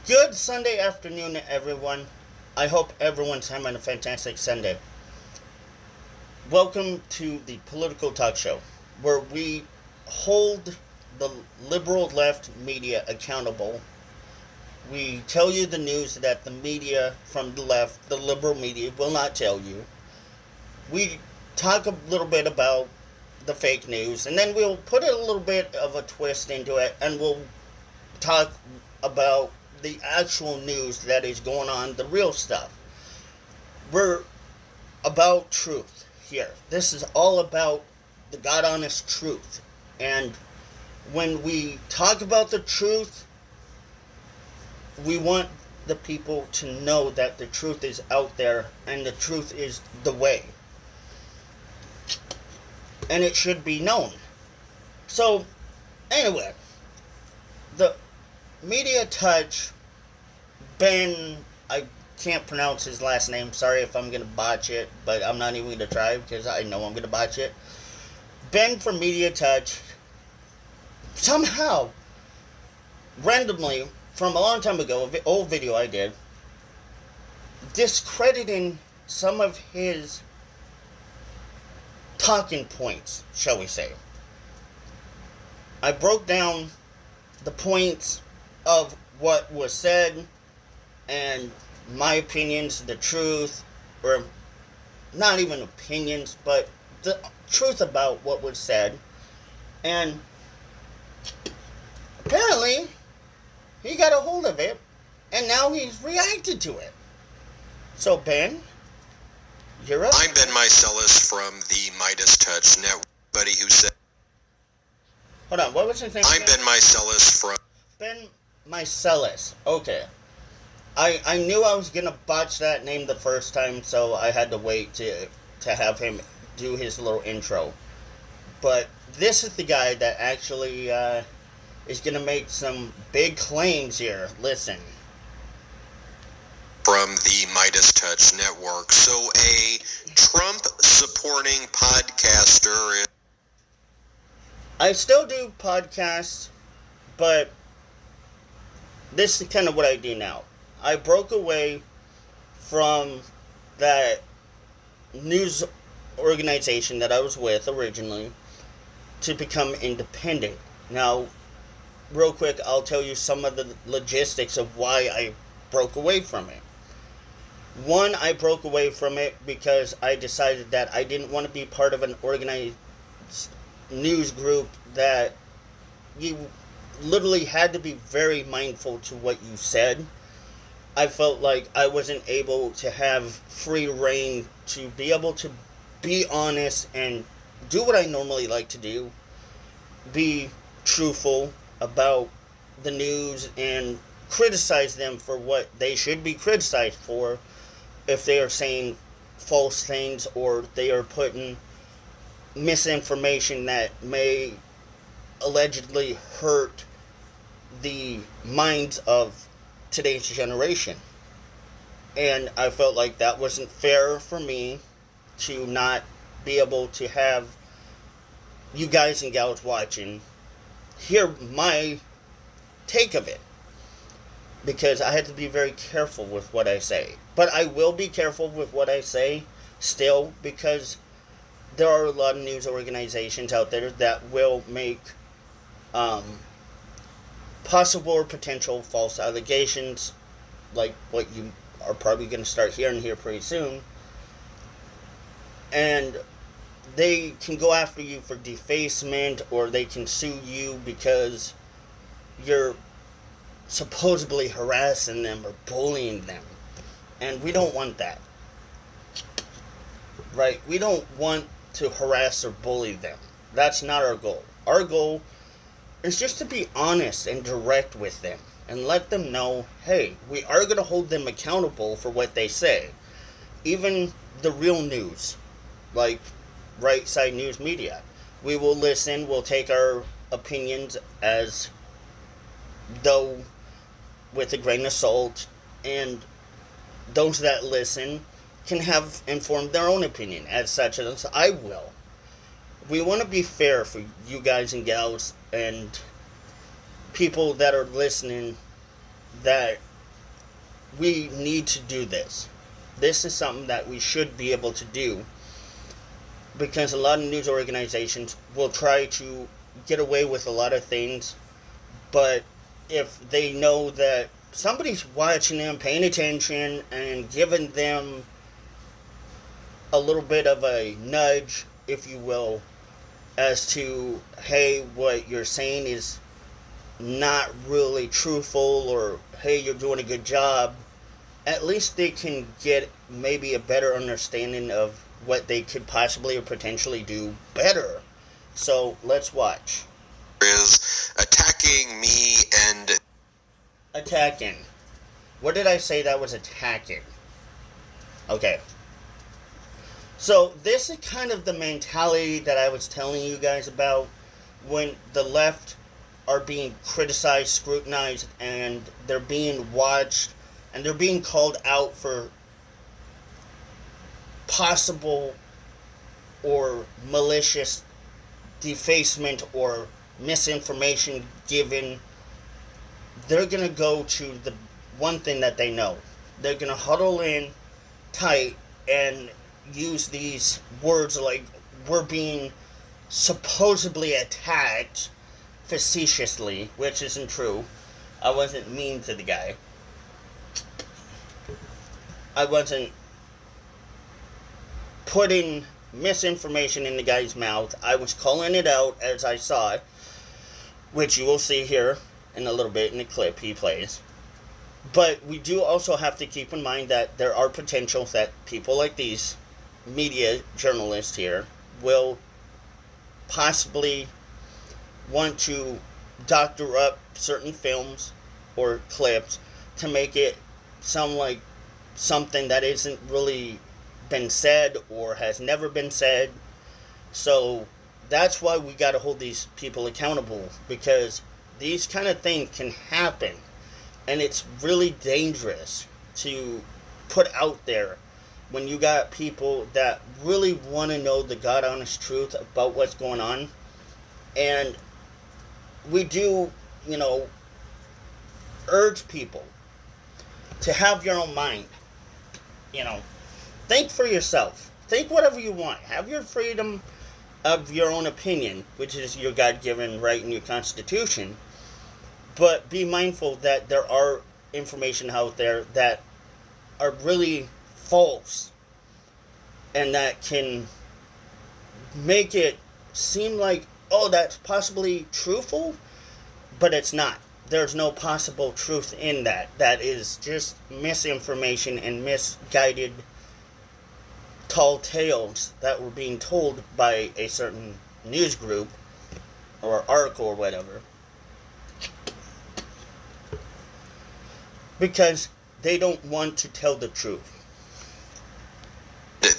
Good Sunday afternoon, everyone. I hope everyone's having a fantastic Sunday. Welcome to the Political Talk Show, where we hold the liberal left media accountable. We tell you the news that the media from the left, the liberal media, will not tell you. We talk a little bit about the fake news, and then we'll put a little bit of a twist into it, and we'll talk about the actual news that is going on, the real stuff. We're about truth here. This is all about the God honest truth. And when we talk about the truth, we want the people to know that the truth is out there and the truth is the way. And it should be known. So, anyway, the MeidasTouch, Ben, I can't pronounce his last name. Sorry if I'm going to botch it, but I'm not even going to try because I know I'm going to botch it. Ben from MeidasTouch, somehow, randomly, from a long time ago, an old video I did, discrediting some of his talking points, shall we say. I broke down the points of what was said and my opinions, the truth, or not even opinions, but the truth about what was said. And apparently he got a hold of it and now he's reacted to it. So Ben, you're up. I'm Ben Mycelis from the MeidasTouch network. Buddy who said, hold on, what was his name? I'm Ben Mycelis from Ben Mycelis. Okay. I knew I was gonna botch that name the first time, so I had to wait to have him do his little intro. But this is the guy that actually is gonna make some big claims here. Listen. From the MeidasTouch network. So a Trump supporting podcaster. I still do podcasts, but this is kind of what I do now. I broke away from that news organization that I was with originally to become independent. Now, real quick, I'll tell you some of the logistics of why I broke away from it. One, I broke away from it because I decided that I didn't want to be part of an organized news group that you literally had to be very mindful to what you said. I felt like I wasn't able to have free reign to be able to be honest and do what I normally like to do. Be truthful about the news and criticize them for what they should be criticized for if they are saying false things or they are putting misinformation that may allegedly hurt the minds of today's generation. And I felt like that wasn't fair for me to not be able to have you guys and gals watching hear my take of it, because I had to be very careful with what I say. But I will be careful with what I say still, because there are a lot of news organizations out there that will make possible or potential false allegations, like what you are probably going to start hearing here pretty soon. And they can go after you for defacement, or they can sue you because you're supposedly harassing them or bullying them. And we don't want that. Right? We don't want to harass or bully them. That's not our goal. Our goal is just to be honest and direct with them and let them know, hey, we are going to hold them accountable for what they say. Even the real news, like right side news media. We will listen, we'll take our opinions as though with a grain of salt, and those that listen can have informed their own opinion as such as I will. We want to be fair for you guys and gals and people that are listening that we need to do this. This is something that we should be able to do, because a lot of news organizations will try to get away with a lot of things, but if they know that somebody's watching them, paying attention, and giving them a little bit of a nudge, if you will, as to, hey, what you're saying is not really truthful, or hey, you're doing a good job, at least they can get maybe a better understanding of what they could possibly or potentially do better. So let's watch. Is attacking me and Attacking. What did I say that was attacking? Okay. So this is kind of the mentality that I was telling you guys about when the left are being criticized, scrutinized, and they're being watched, and they're being called out for possible or malicious defacement or misinformation given. They're going to go to the one thing that they know. They're going to huddle in tight and use these words like, we're being supposedly attacked facetiously, which isn't true. I wasn't mean to the guy. I wasn't putting misinformation in the guy's mouth. I was calling it out as I saw it, which you will see here in a little bit in the clip he plays. But we do also have to keep in mind that there are potentials that people like these media journalists here will possibly want to doctor up certain films or clips to make it sound like something that isn't really been said or has never been said. So that's why we got to hold these people accountable, because these kind of things can happen, and it's really dangerous to put out there when you got people that really want to know the God honest truth about what's going on. And we do, urge people to have your own mind. Think for yourself. Think whatever you want. Have your freedom of your own opinion, which is your God-given right in your Constitution. But be mindful that there are information out there that are really false and that can make it seem like, oh, that's possibly truthful, but it's not. There's no possible truth in that. That is just misinformation and misguided tall tales that were being told by a certain news group or article or whatever, because they don't want to tell the truth.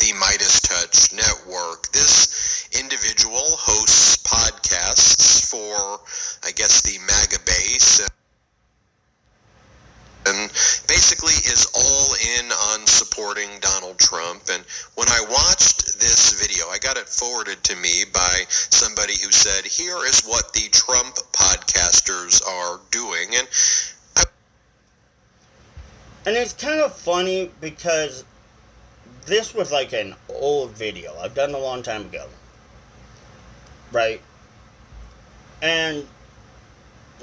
the MeidasTouch network. This individual hosts podcasts for, I guess, the MAGA base, and basically is all in on supporting Donald Trump. And when I watched this video, I got it forwarded to me by somebody who said, here is what the Trump podcasters are doing. And it's kind of funny because this was like an old video I've done a long time ago, right? And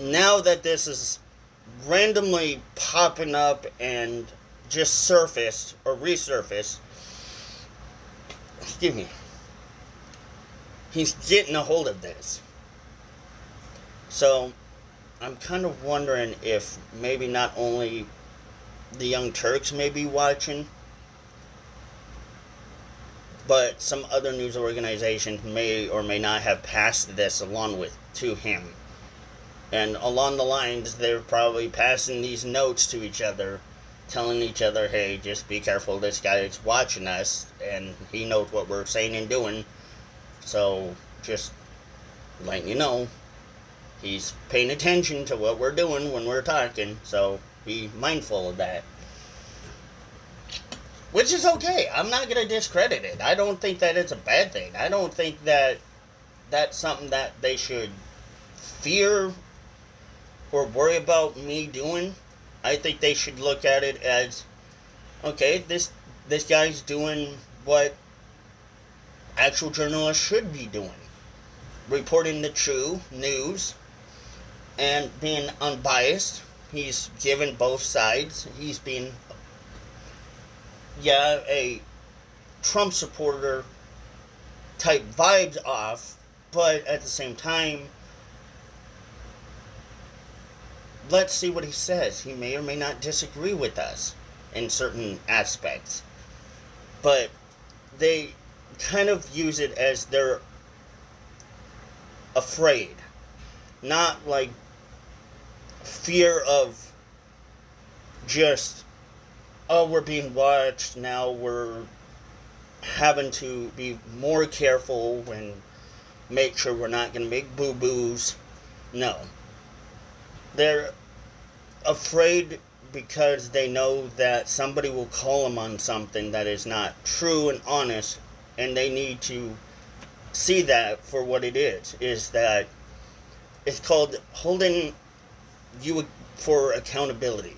now that this is randomly popping up and just surfaced or resurfaced, excuse me, he's getting a hold of this. So I'm kind of wondering if maybe not only the Young Turks may be watching, but some other news organizations may or may not have passed this along to him. And along the lines, they're probably passing these notes to each other, telling each other, hey, just be careful, this guy is watching us, and he knows what we're saying and doing. So, just letting you know, he's paying attention to what we're doing when we're talking, so be mindful of that. Which is okay. I'm not going to discredit it. I don't think that it's a bad thing. I don't think that that's something that they should fear or worry about me doing. I think they should look at it as, okay, this guy's doing what actual journalists should be doing. Reporting the true news and being unbiased. He's given both sides. He's been, a Trump supporter type vibes off, but at the same time, let's see what he says. He may or may not disagree with us in certain aspects, but they kind of use it as they're afraid, not like fear of just, oh, we're being watched, now we're having to be more careful and make sure we're not going to make boo-boos. No. They're afraid because they know that somebody will call them on something that is not true and honest, and they need to see that for what it is that it's called holding you for accountability.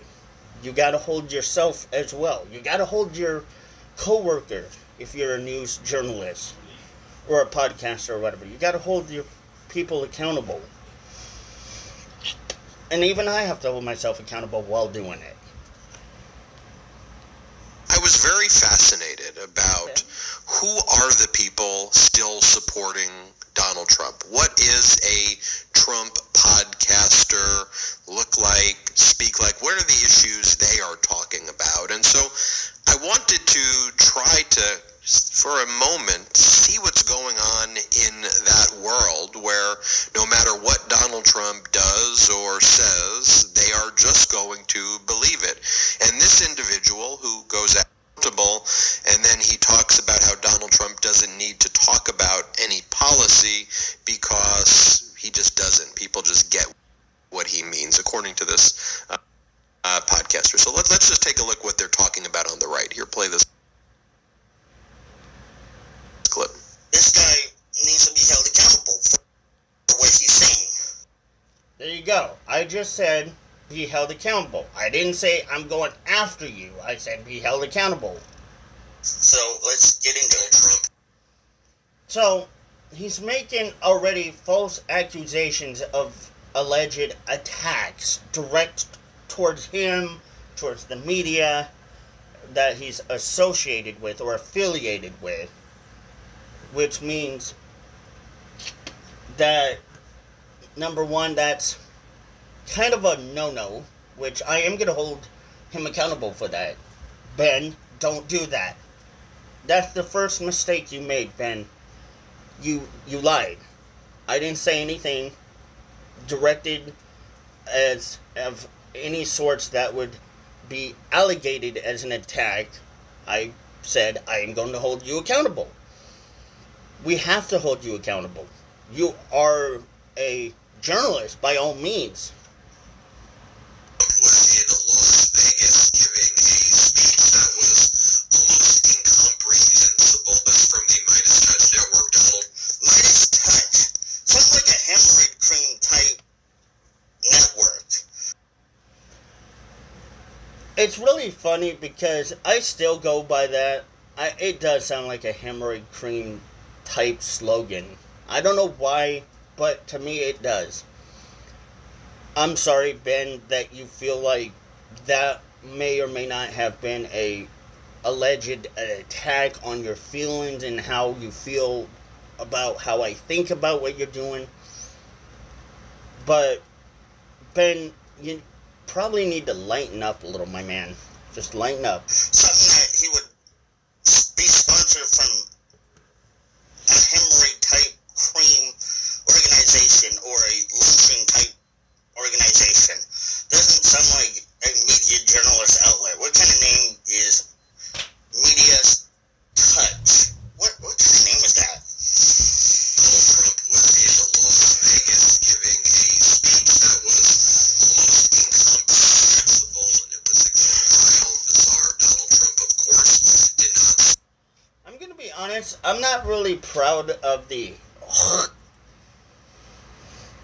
You got to hold yourself as well. You got to hold your co-workers, if you're a news journalist or a podcaster or whatever. You got to hold your people accountable. And even I have to hold myself accountable while doing it. I was very fascinated about who are the people still supporting Donald Trump. What is a Trump podcaster look like, speak like? What are the issues they are talking about? And so I wanted to try to, for a moment, see what's going on in that world where no matter what Donald Trump does or says, they are just going to believe it. And this individual who goes accountable, and then he talks about how Donald Trump doesn't need to talk about any policy because he just doesn't. People just get what he means, according to this podcaster. So let's just take a look what they're talking about on the right here. Play this clip. This guy needs to be held accountable for what he's saying. There you go. I just said be held accountable. I didn't say I'm going after you. I said be held accountable. So let's get into it, Trump. So he's making already false accusations of alleged attacks direct towards him, towards the media that he's associated with or affiliated with, which means that, number one, that's kind of a no-no, which I am going to hold him accountable for that. Ben, don't do that. That's the first mistake you made, Ben. You lied. I didn't say anything directed as of any sorts that would be allegated as an attack. I said I am going to hold you accountable. We have to hold you accountable. You are a journalist, by all means. Was in Las Vegas giving a speech that was almost incomprehensible. That's from the MeidasTouch network, Donald. MeidasTouch sounds like a hemorrhoid cream type network. It's really funny because I still go by that. It does sound like a hemorrhoid cream type slogan. I don't know why, but to me it does. I'm sorry, Ben, that you feel like that may or may not have been a alleged attack on your feelings and how you feel about how I think about what you're doing. But, Ben, you probably need to lighten up a little, my man. Just lighten up. Something that he would be sponsored from a hemorrhoid type cream organization or a lotion type organization. Doesn't sound like a media journalist outlet. What kind of name is MeidasTouch? What kind of name is that? Donald Trump was in Las Vegas giving a speech that was almost incomprehensible, and it was extremely bizarre. Donald Trump, of course, did not. I'm going to be honest, I'm not really proud of the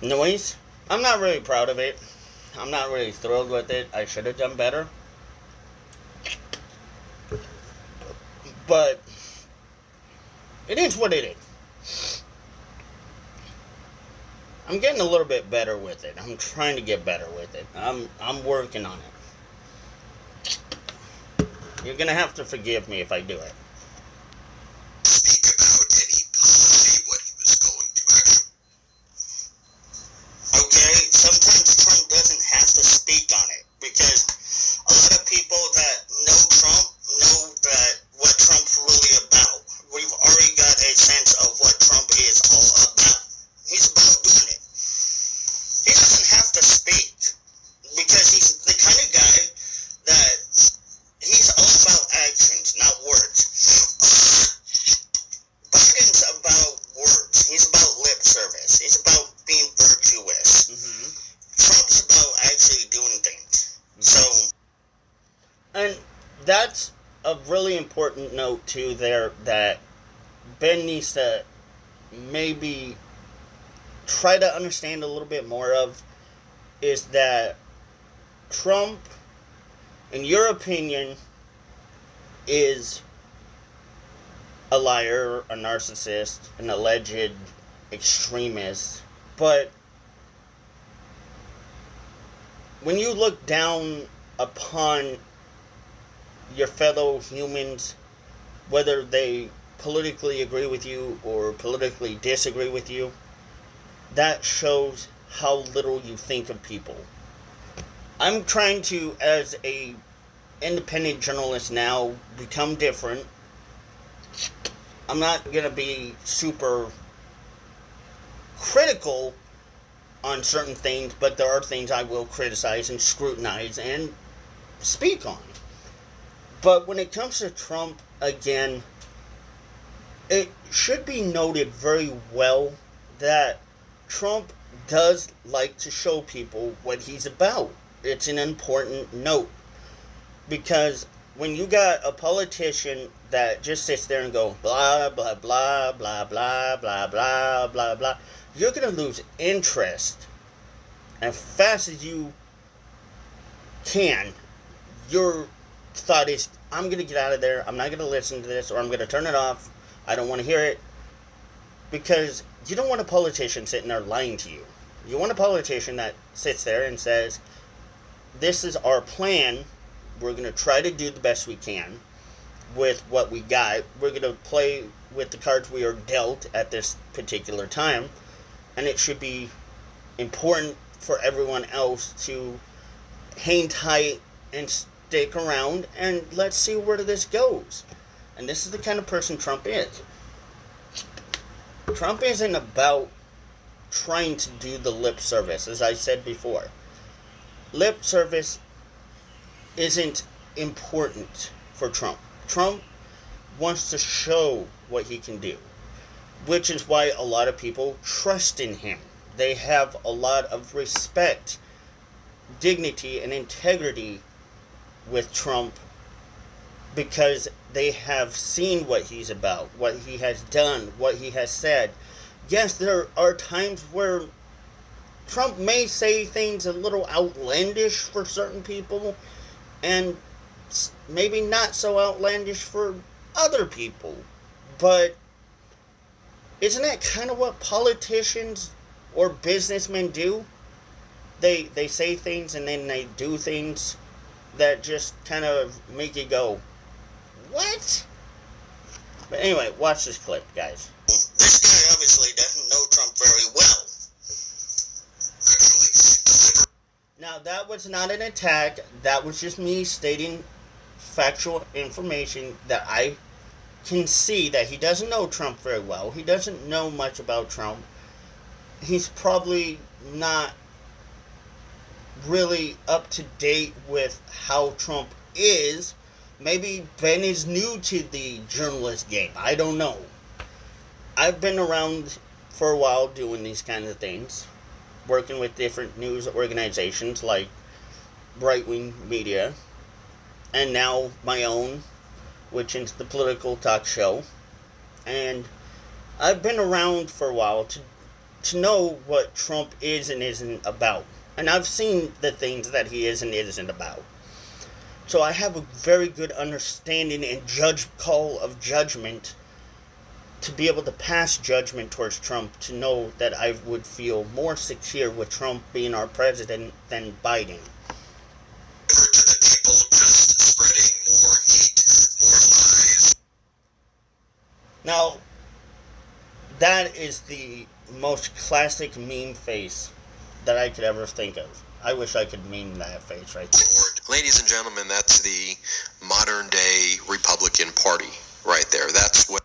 noise. I'm not really proud of it. I'm not really thrilled with it. I should have done better. But it is what it is. I'm getting a little bit better with it. I'm trying to get better with it. I'm working on it. You're gonna have to forgive me if I do it. Speak about any policy, what he was going to actually. Okay, sometimes Trump doesn't have to speak on it, because a lot of people that know Trump know that what Trump's really about. We've already got a sense of what Trump is all about. He's about doing it. He doesn't have to speak, because he's the kind of guy that he's all about actions, not words. Biden's about words. He's about lip service. He's about being virtuous. Mm-hmm. Trump's about actually doing things. So, And that's a really important note too there that Ben needs to maybe try to understand a little bit more of, is that Trump, in your opinion, is a liar, a narcissist, an alleged extremist. But when you look down upon your fellow humans, whether they politically agree with you or politically disagree with you, that shows how little you think of people. I'm trying to, as a independent journalist now, become different. I'm not going to be super critical on certain things, but there are things I will criticize and scrutinize and speak on. But when it comes to Trump, again, it should be noted very well that Trump does like to show people what he's about. It's an important note. Because when you got a politician that just sits there and go blah, blah, blah, blah, blah, blah, blah, blah, blah, you're going to lose interest. As fast as you can, your thought is, I'm going to get out of there. I'm not going to listen to this, or I'm going to turn it off. I don't want to hear it. Because you don't want a politician sitting there lying to you. You want a politician that sits there and says, this is our plan. We're going to try to do the best we can with what we got. We're going to play with the cards we are dealt at this particular time. And it should be important for everyone else to hang tight and stick around, and let's see where this goes. And this is the kind of person Trump is. Trump isn't about trying to do the lip service, as I said before. Lip service isn't important for Trump. Trump wants to show what he can do, which is why a lot of people trust in him. They have a lot of respect, dignity, and integrity with Trump because they have seen what he's about, what he has done, what he has said. Yes, there are times where Trump may say things a little outlandish for certain people, and maybe not so outlandish for other people. But isn't that kind of what politicians or businessmen do? They say things and then they do things that just kind of make you go, what? But anyway, watch this clip, guys. this guy obviously doesn't know Trump very well. Actually, Now, that was not an attack. That was just me stating factual information that I can see that he doesn't know Trump very well. He doesn't know much about Trump. He's probably not really up to date with how Trump is. Maybe Ben is new to the journalist game. I don't know. I've been around for a while doing these kinds of things, working with different news organizations like right-wing media, and now my own, which is the political talk show. And I've been around for a while to know what Trump is and isn't about. And I've seen the things that he is and isn't about. So I have a very good understanding and call of judgment to be able to pass judgment towards Trump, to know that I would feel more secure with Trump being our president than Biden. To the people just spreading more hate, more lies. Now, that is the most classic meme face that I could ever think of. I wish I could meme that face right there. Ladies and gentlemen, that's the modern day Republican Party right there. That's what...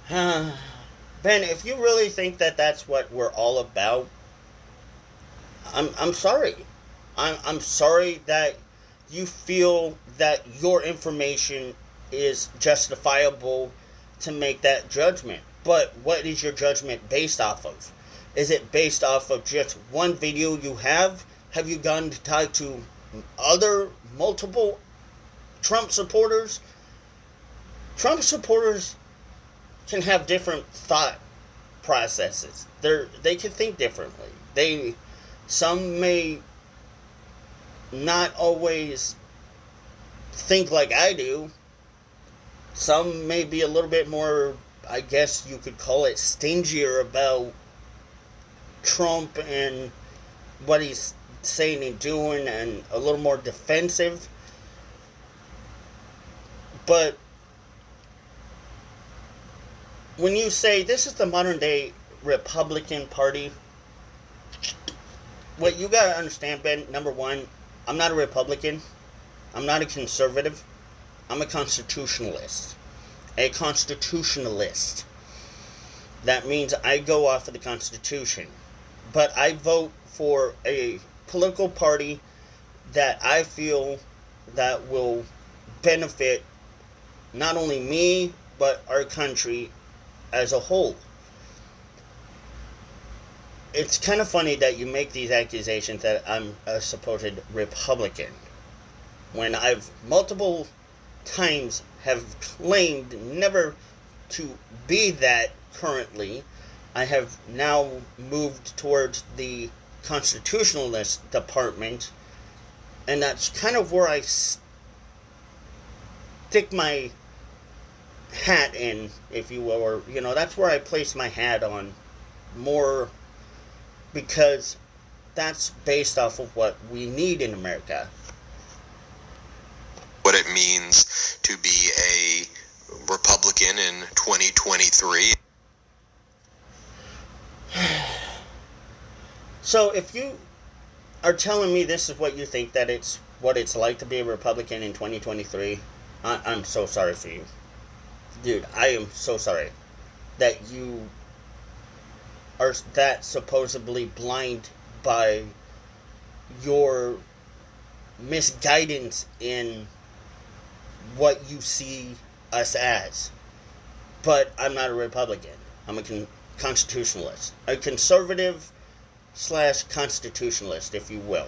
Ben, if you really think that that's what we're all about, I'm sorry. I'm sorry that you feel that your information is justifiable to make that judgment. But what is your judgment based off of? Is it based off of just one video you have? Have you gone to talk to other multiple Trump supporters? Trump supporters can have different thought processes. They can think differently. Some may not always think like I do. Some may be a little bit more, I guess you could call it, stingier about Trump and what he's saying and doing, and a little more defensive. But when you say this is the modern day Republican Party, what you gotta understand, Ben, number one, I'm not a Republican. I'm not a conservative. I'm a constitutionalist. A constitutionalist. That means I go off of the Constitution. But I vote for a political party that I feel that will benefit not only me, but our country as a whole. It's kind of funny that you make these accusations that I'm a supposed Republican, when I've multiple times have claimed never to be that currently. I have now moved towards the constitutionalist department, and that's kind of where I stick my hat in, if you will, or, that's where I place my hat on more, because that's based off of what we need in America. What it means to be a Republican in 2023. So if you are telling me this is what you think that it's what it's like to be a Republican in 2023, I'm so sorry for you. Dude, I am so sorry that you are that supposedly blind by your misguidance in what you see us as. But I'm not a Republican. I'm a constitutionalist. A conservative / constitutionalist, if you will.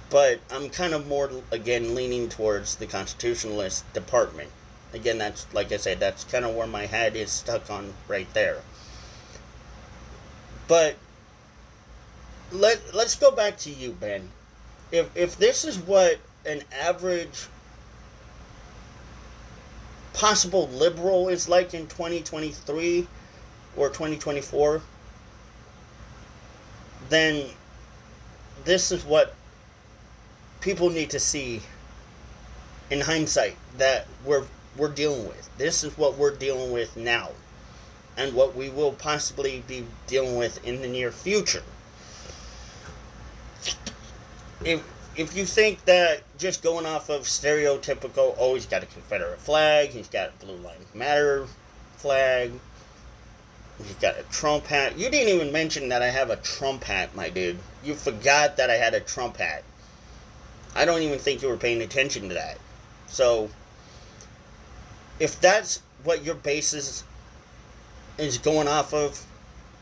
But I'm kind of more, again, leaning towards the constitutionalist department. Again, that's, like I said, that's kind of where my head is stuck on right there. But let's go back to you, Ben. If this is what an average possible liberal is like in 2023 or 2024, then this is what people need to see in hindsight that we're dealing with. This is what we're dealing with now, and what we will possibly be dealing with in the near future. If you think that just going off of stereotypical, oh, he's got a Confederate flag, he's got a Blue Lives Matter flag, he's got a Trump hat. You didn't even mention that I have a Trump hat, my dude. You forgot that I had a Trump hat. I don't even think you were paying attention to that. So, if that's what your basis is going off of,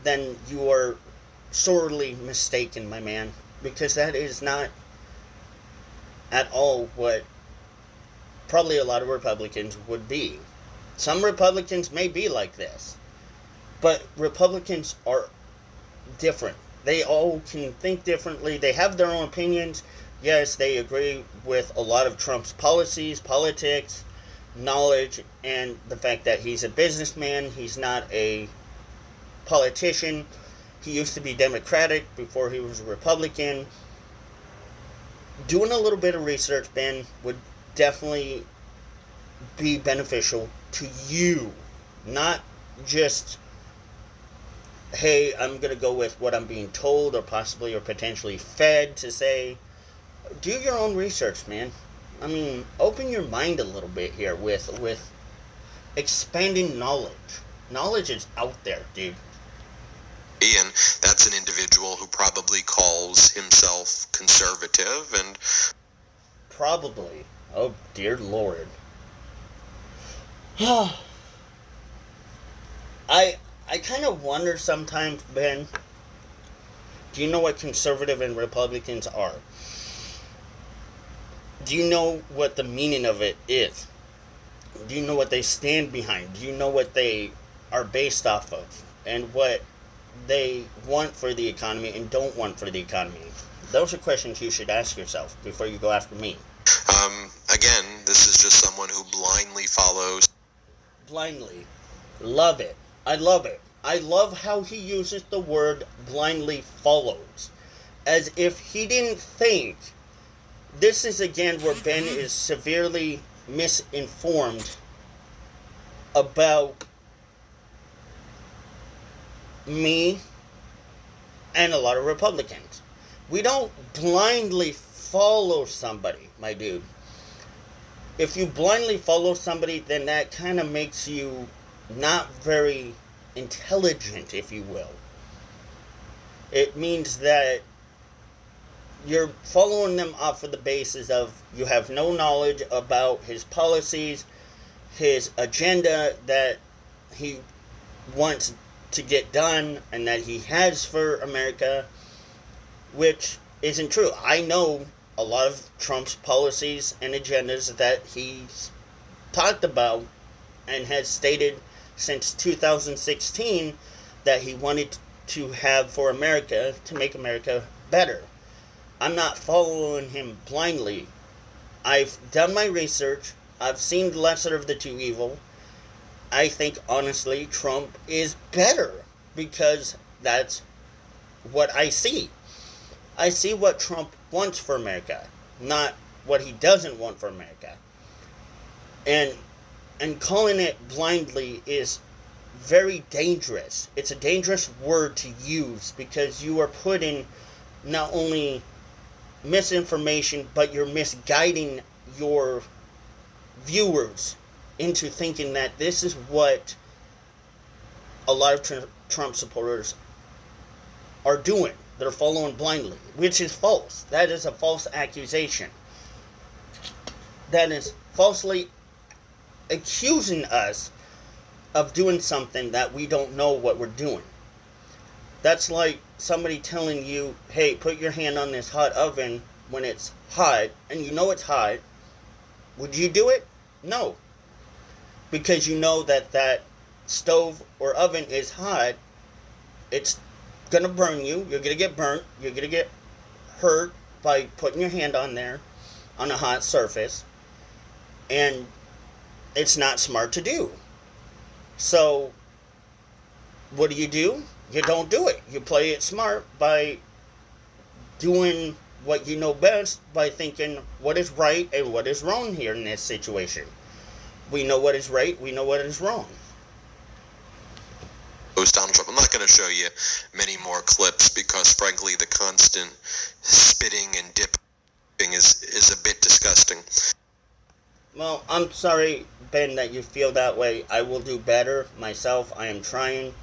then you are sorely mistaken, my man. Because that is not at all what probably a lot of Republicans would be. Some Republicans may be like this, but Republicans are different. They all can think differently. They have their own opinions. Yes, they agree with a lot of Trump's policies, politics, knowledge, and the fact that he's a businessman. He's not a politician. He used to be Democratic before he was a Republican. Doing a little bit of research, Ben, would definitely be beneficial to you. Not just, hey, I'm going to go with what I'm being told or possibly or potentially fed to say. Do your own research, man. I mean, open your mind a little bit here with expanding knowledge. Knowledge is out there, dude. And that's an individual who probably calls himself conservative and... Probably. Oh, dear Lord. I kind of wonder sometimes, Ben, do you know what conservative and Republicans are? Do you know what the meaning of it is? Do you know what they stand behind? Do you know what they are based off of? And what they want for the economy and don't want for the economy? Those are questions you should ask yourself before you go after me. Again, this is just someone who blindly follows. Blindly. Love it. I love it. I love how he uses the word blindly follows. As if he didn't think. This is again where Ben is severely misinformed about me and a lot of Republicans. We don't blindly follow somebody, my dude. If you blindly follow somebody, then that kind of makes you not very intelligent, if you will. It means that you're following them off of the basis of you have no knowledge about his policies, his agenda that he wants to get done and that he has for America, which isn't true. I know a lot of Trump's policies and agendas that he's talked about and has stated since 2016 that he wanted to have for America to make America better. I'm not following him blindly. I've done my research. I've seen the lesser of the two evil. I think, honestly, Trump is better because that's what I see. I see what Trump wants for America, not what he doesn't want for America. And calling it blindly is very dangerous. It's a dangerous word to use because you are putting not only misinformation, but you're misguiding your viewers into thinking that this is what a lot of Trump supporters are doing. They're following blindly, which is false. That is a false accusation. That is falsely accusing us of doing something that we don't know what we're doing. That's like somebody telling you, hey, put your hand on this hot oven when it's hot, and you know it's hot. Would you do it? No. Because you know that that stove or oven is hot. It's going to burn you. You're going to get burnt. You're going to get hurt by putting your hand on there on a hot surface. And it's not smart to do. So, what do? You don't do it. You play it smart by doing what you know best, by thinking what is right and what is wrong here in this situation. We know what is right, we know what is wrong. Donald Trump. I'm not going to show you many more clips because, frankly, the constant spitting and dipping is a bit disgusting. Well, I'm sorry, Ben, that you feel that way. I will do better myself. I am trying.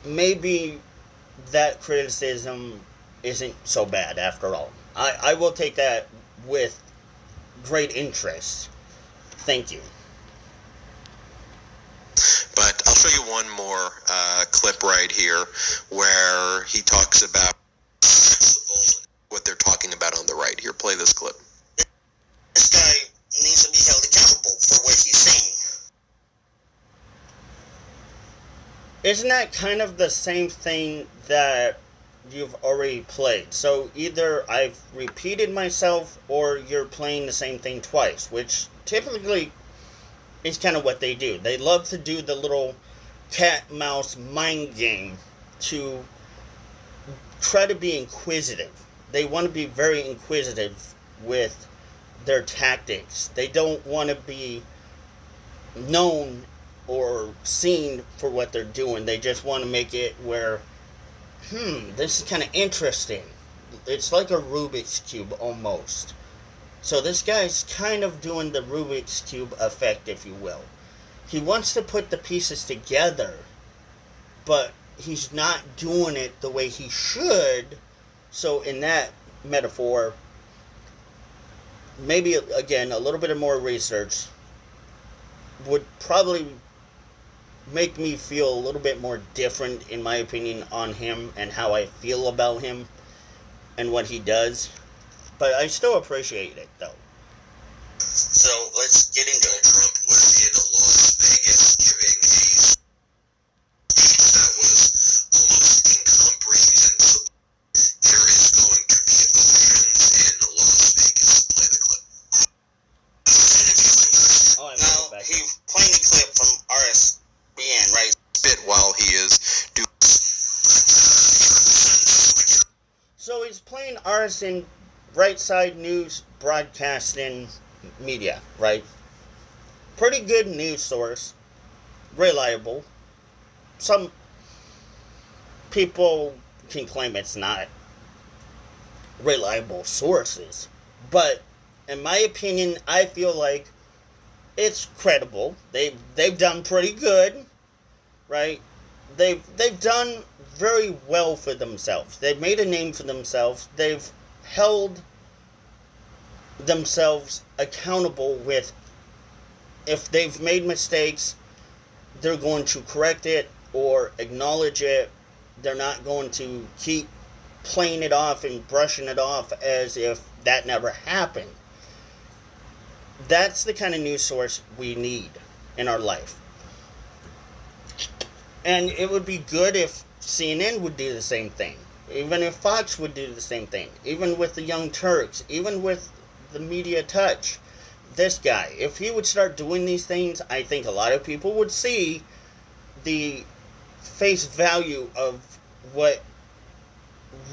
Maybe that criticism isn't so bad after all. I will take that with great interest. Thank you. But I'll show you one more clip right here where he talks about what they're talking about on the right. Here, play this clip. This guy needs to be held accountable for what he's saying. isn't that kind of the same thing that you've already played? So either I've repeated myself or you're playing the same thing twice, which typically is kind of what they do. They love to do the little cat-mouse mind game to try to be inquisitive. They want to be very inquisitive with their tactics. They don't want to be known or seen for what they're doing. They just want to make it where, this is kind of interesting. It's like a Rubik's Cube almost. So this guy's kind of doing the Rubik's Cube effect, if you will. He wants to put the pieces together, but he's not doing it the way he should. So in that metaphor, maybe, again, a little bit of more research would probably make me feel a little bit more different, in my opinion, on him and how I feel about him and what he does. But I still appreciate it, though. So let's get into it. Trump was in Las Vegas giving a speech that was almost incomprehensible. There is going to be oceans in Las Vegas. Play the clip. Oh, I Now, back. he's playing a clip from RSBN, right? Bit while he is doing. So he's playing RSN, Right Side News Broadcasting Media, right? Pretty good news source. Reliable. Some people can claim it's not reliable sources. But in my opinion, I feel like it's credible. They've done pretty good, right? They've done very well for themselves. They've made a name for themselves. They've held themselves accountable with, if they've made mistakes, they're going to correct it or acknowledge it. They're not going to keep playing it off and brushing it off as if that never happened. That's the kind of news source we need in our life. And it would be good if CNN would do the same thing. Even if Fox would do the same thing. Even with the Young Turks. Even with the MeidasTouch. This guy, if he would start doing these things, I think a lot of people would see the face value of what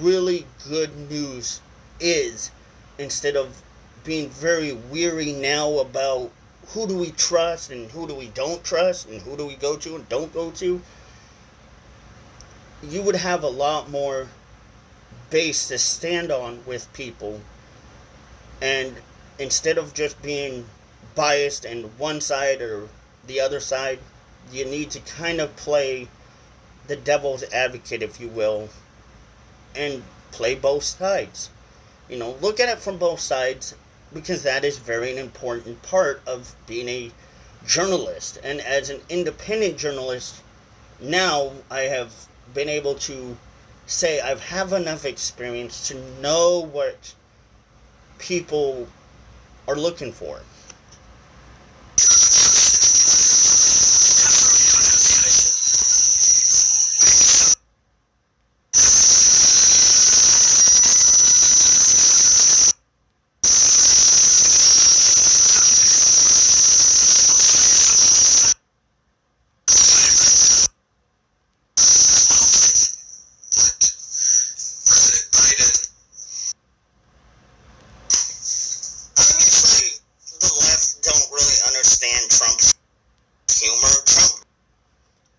really good news is, instead of being very weary now about who do we trust and who do we don't trust and who do we go to and don't go to. You would have a lot more base to stand on with people, and instead of just being biased in one side or the other side, you need to kind of play the devil's advocate, if you will, and play both sides. You know, look at it from both sides, because that is very an important part of being a journalist. And as an independent journalist, now I have been able to say I have enough experience to know what people are looking for.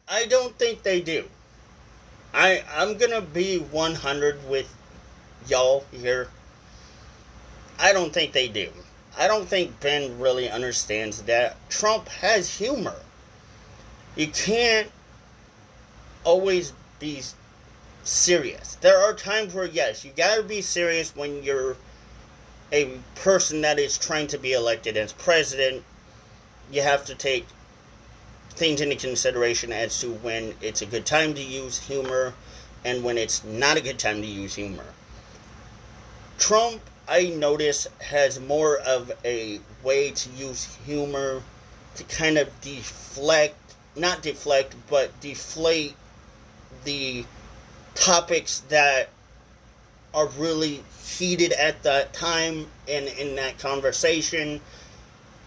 I don't think they do. I'm gonna be 100 with y'all here. I don't think they do. I don't think Ben really understands that Trump has humor. You can't always be serious. There are times where, yes, you gotta be serious when you're a person that is trying to be elected as president. You have to take things into consideration as to when it's a good time to use humor and when it's not a good time to use humor. Trump, I notice, has more of a way to use humor to kind of deflect, not deflect, but deflate the topics that are really heated at that time and in that conversation.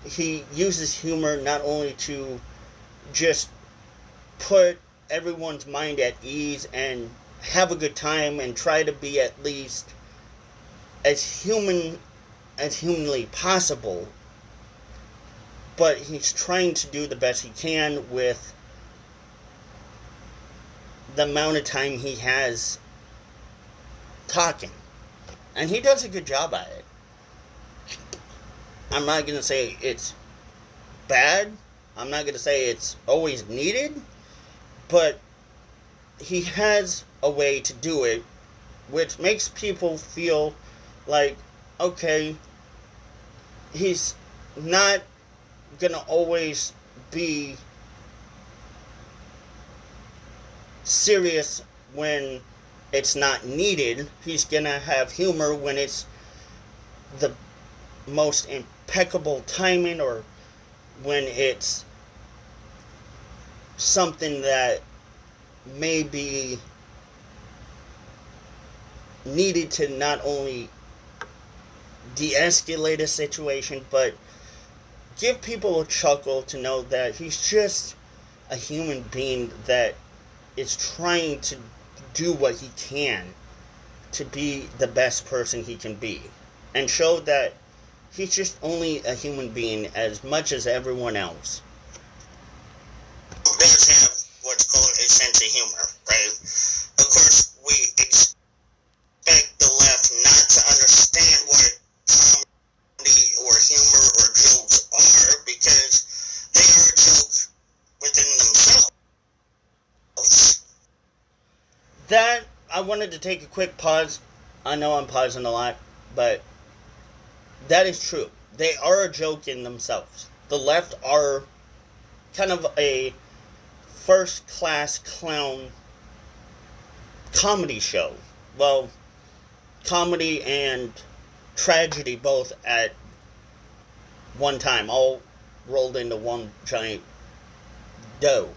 He uses humor not only to just put everyone's mind at ease and have a good time and try to be at least as humanly possible, but he's trying to do the best he can with the amount of time he has talking. And he does a good job at it. I'm not going to say it's bad. I'm not going to say it's always needed. But he has a way to do it which makes people feel like, okay, he's not going to always be serious when it's not needed. He's gonna have humor when it's the most impeccable timing, or when it's something that may be needed to not only de-escalate a situation, but give people a chuckle to know that he's just a human being that is trying to do what he can to be the best person he can be, and show that he's just only a human being as much as everyone else. Does have what's called a sense of humor, right? Of course, we expect the left not to understand what comedy or humor or jokes are, because they are a joke within themselves. That, I wanted to take a quick pause. I know I'm pausing a lot, but that is true. They are a joke in themselves. The left are kind of a first-class clown comedy show. Well, comedy and tragedy both at one time, all rolled into one giant dough.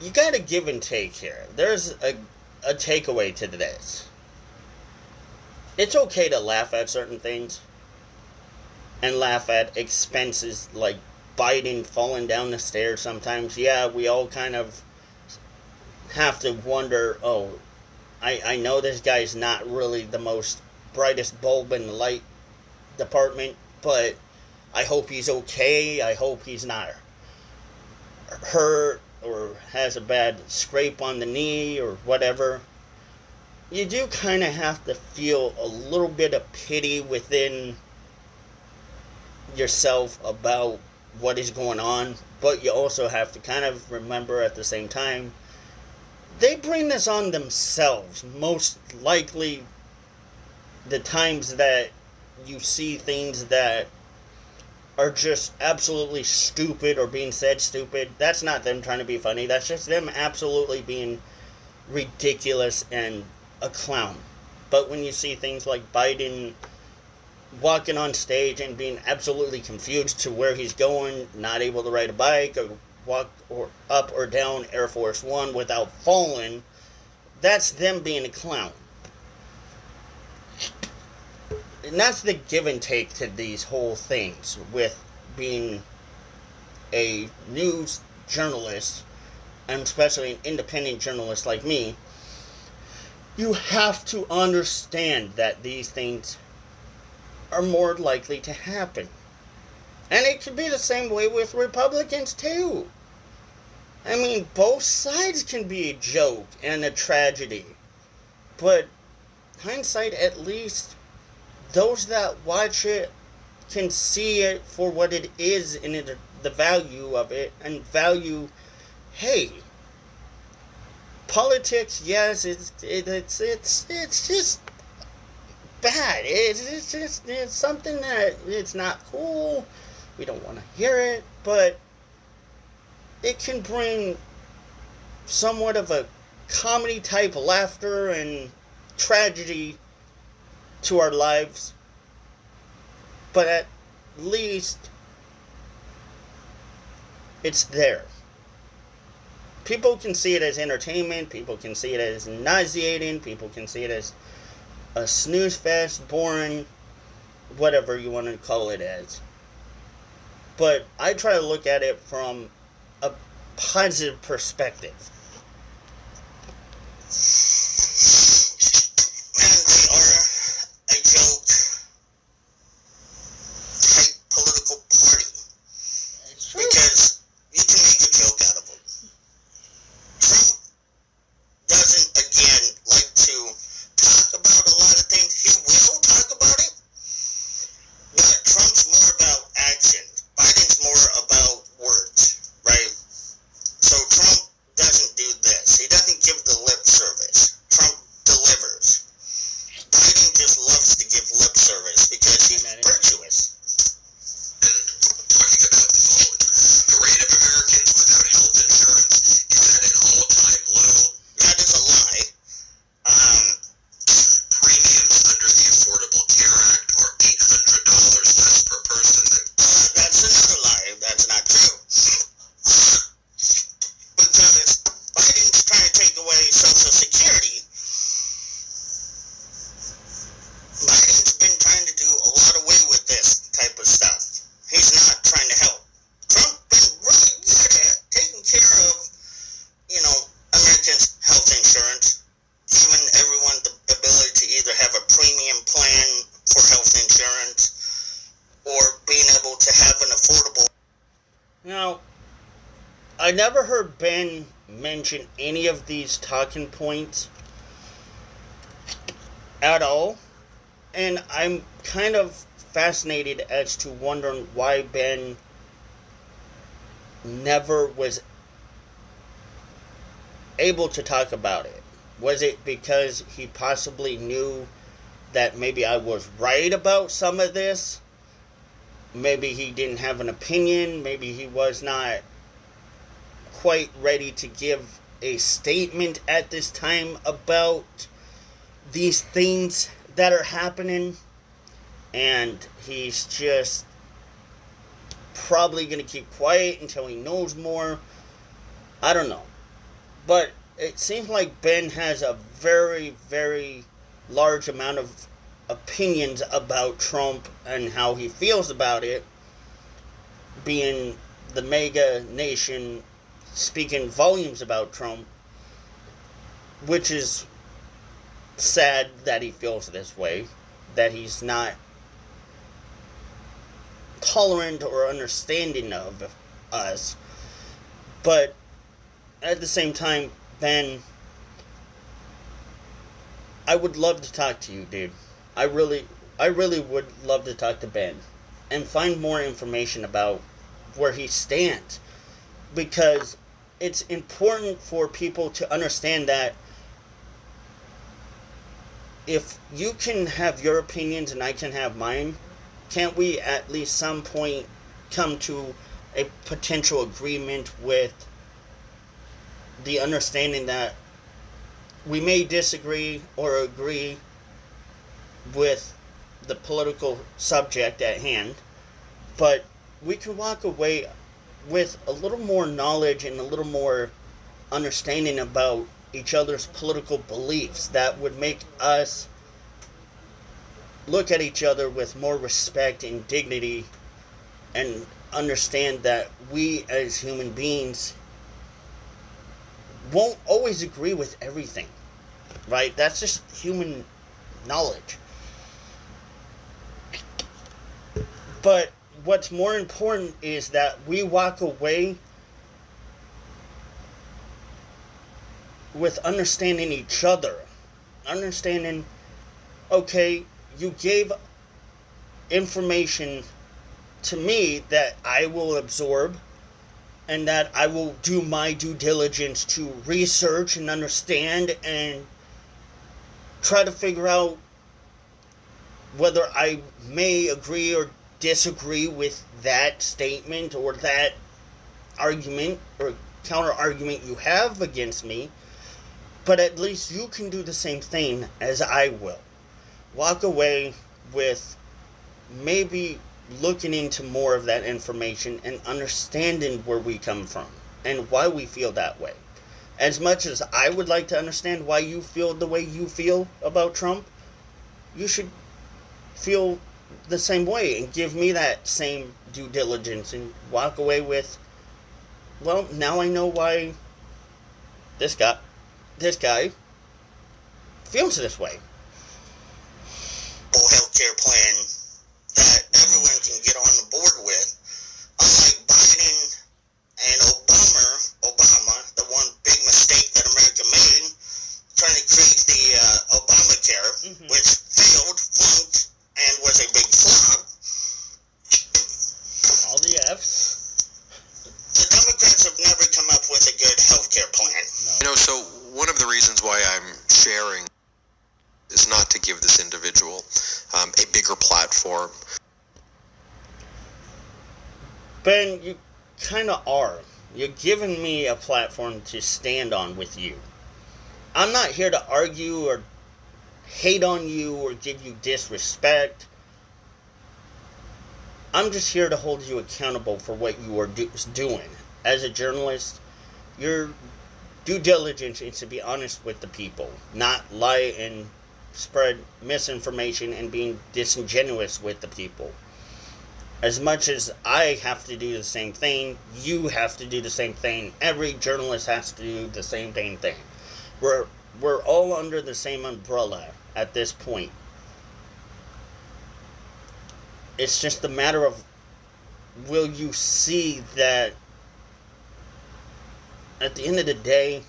You gotta give and take here. There's a takeaway to this. It's okay to laugh at certain things, and laugh at expenses like Biden falling down the stairs sometimes. Yeah, we all kind of have to wonder, oh, I know this guy's not really the most brightest bulb in the light department, but I hope he's okay. I hope he's not hurt or has a bad scrape on the knee or whatever. You do kind of have to feel a little bit of pity within yourself about what is going on, but you also have to kind of remember at the same time, they bring this on themselves. Most likely, the times that you see things that are just absolutely stupid or being said stupid, that's not them trying to be funny. That's just them absolutely being ridiculous and a clown. But when you see things like Biden walking on stage and being absolutely confused to where he's going, not able to ride a bike or walk or up or down Air Force One without falling, that's them being a clown. And that's the give and take to these whole things with being a news journalist, and especially an independent journalist like me. You have to understand that these things are more likely to happen. And it could be the same way with Republicans too. I mean, both sides can be a joke and a tragedy. But hindsight, at least, those that watch it can see it for what it is and the value of it, and value, hey, politics, yes, it's just bad. It's something that it's not cool. We don't want to hear it, but it can bring somewhat of a comedy type laughter and tragedy to our lives. But at least it's there. People can see it as entertainment, people can see it as nauseating, people can see it as a snooze fest, boring, whatever you want to call it as. But I try to look at it from a positive perspective. And they are a joke type political party. It's true. Because you can make a joke out of them. Trump doesn't, again, like to talk about a lot of things. He will talk about it, but Trump's more about action. Biden's more about words, right? So Trump doesn't do this. He doesn't give the lip service. Trump delivers. Biden just loves to give lip service because he's virtuous. Talking about the following. The rate of Americans without health insurance is at an all-time low. That is a lie. Premiums under the Affordable Care Act are $800 less per person than... That's another lie. That's not true. Because Biden's trying to take away Social Security. Biden's been trying to do a lot away with this type of stuff. He's not trying to help. Trump been really good at taking care of, Americans' health insurance, giving everyone the ability to either have a premium plan for health insurance or being able to have an affordable. Now, I never heard Ben mention any of these talking points at all. And I'm kind of fascinated as to wondering why Ben never was able to talk about it. Was it because he possibly knew that maybe I was right about some of this? Maybe he didn't have an opinion. Maybe he was not quite ready to give a statement at this time about these things that are happening. And he's just probably going to keep quiet until he knows more. I don't know. But it seems like Ben has a very, very large amount of opinions about Trump and how he feels about it, being the mega nation speaking volumes about Trump, which is sad that he feels this way, that he's not tolerant or understanding of us. But at the same time, Ben, I would love to talk to you, dude. I really would love to talk to Ben and find more information about where he stands, because it's important for people to understand that if you can have your opinions and I can have mine, can't we at least some point come to a potential agreement with the understanding that we may disagree or agree with the political subject at hand, but we can walk away with a little more knowledge and a little more understanding about each other's political beliefs that would make us look at each other with more respect and dignity and understand that we as human beings won't always agree with everything, right? That's just human knowledge. But what's more important is that we walk away with understanding each other. Understanding, okay, you gave information to me that I will absorb and that I will do my due diligence to research and understand and try to figure out whether I may agree or disagree with that statement or that argument or counter argument you have against me. But at least you can do the same thing as I will. Walk away with maybe looking into more of that information and understanding where we come from and why we feel that way. As much as I would like to understand why you feel the way you feel about Trump, you should feel the same way and give me that same due diligence and walk away with, well, now I know why this guy feels this way. Healthcare plan that everyone can get on the board with. Unlike Biden and Obama, the one big mistake that America made, trying to create the Obamacare, which failed, flunked, and was a big flop. All the F's. The Democrats have never come up with a good healthcare plan. No. So one of the reasons why I'm sharing is not to give this individual a bigger platform. Ben, you kind of are. You're giving me a platform to stand on with you. I'm not here to argue or hate on you or give you disrespect. I'm just here to hold you accountable for what you are doing. As a journalist, your due diligence is to be honest with the people, not lie and spread misinformation and being disingenuous with the people. As much as I have to do the same thing, you have to do the same thing. Every journalist has to do the same thing. We're all under the same umbrella at this point. It's just a matter of, will you see that at the end of the day,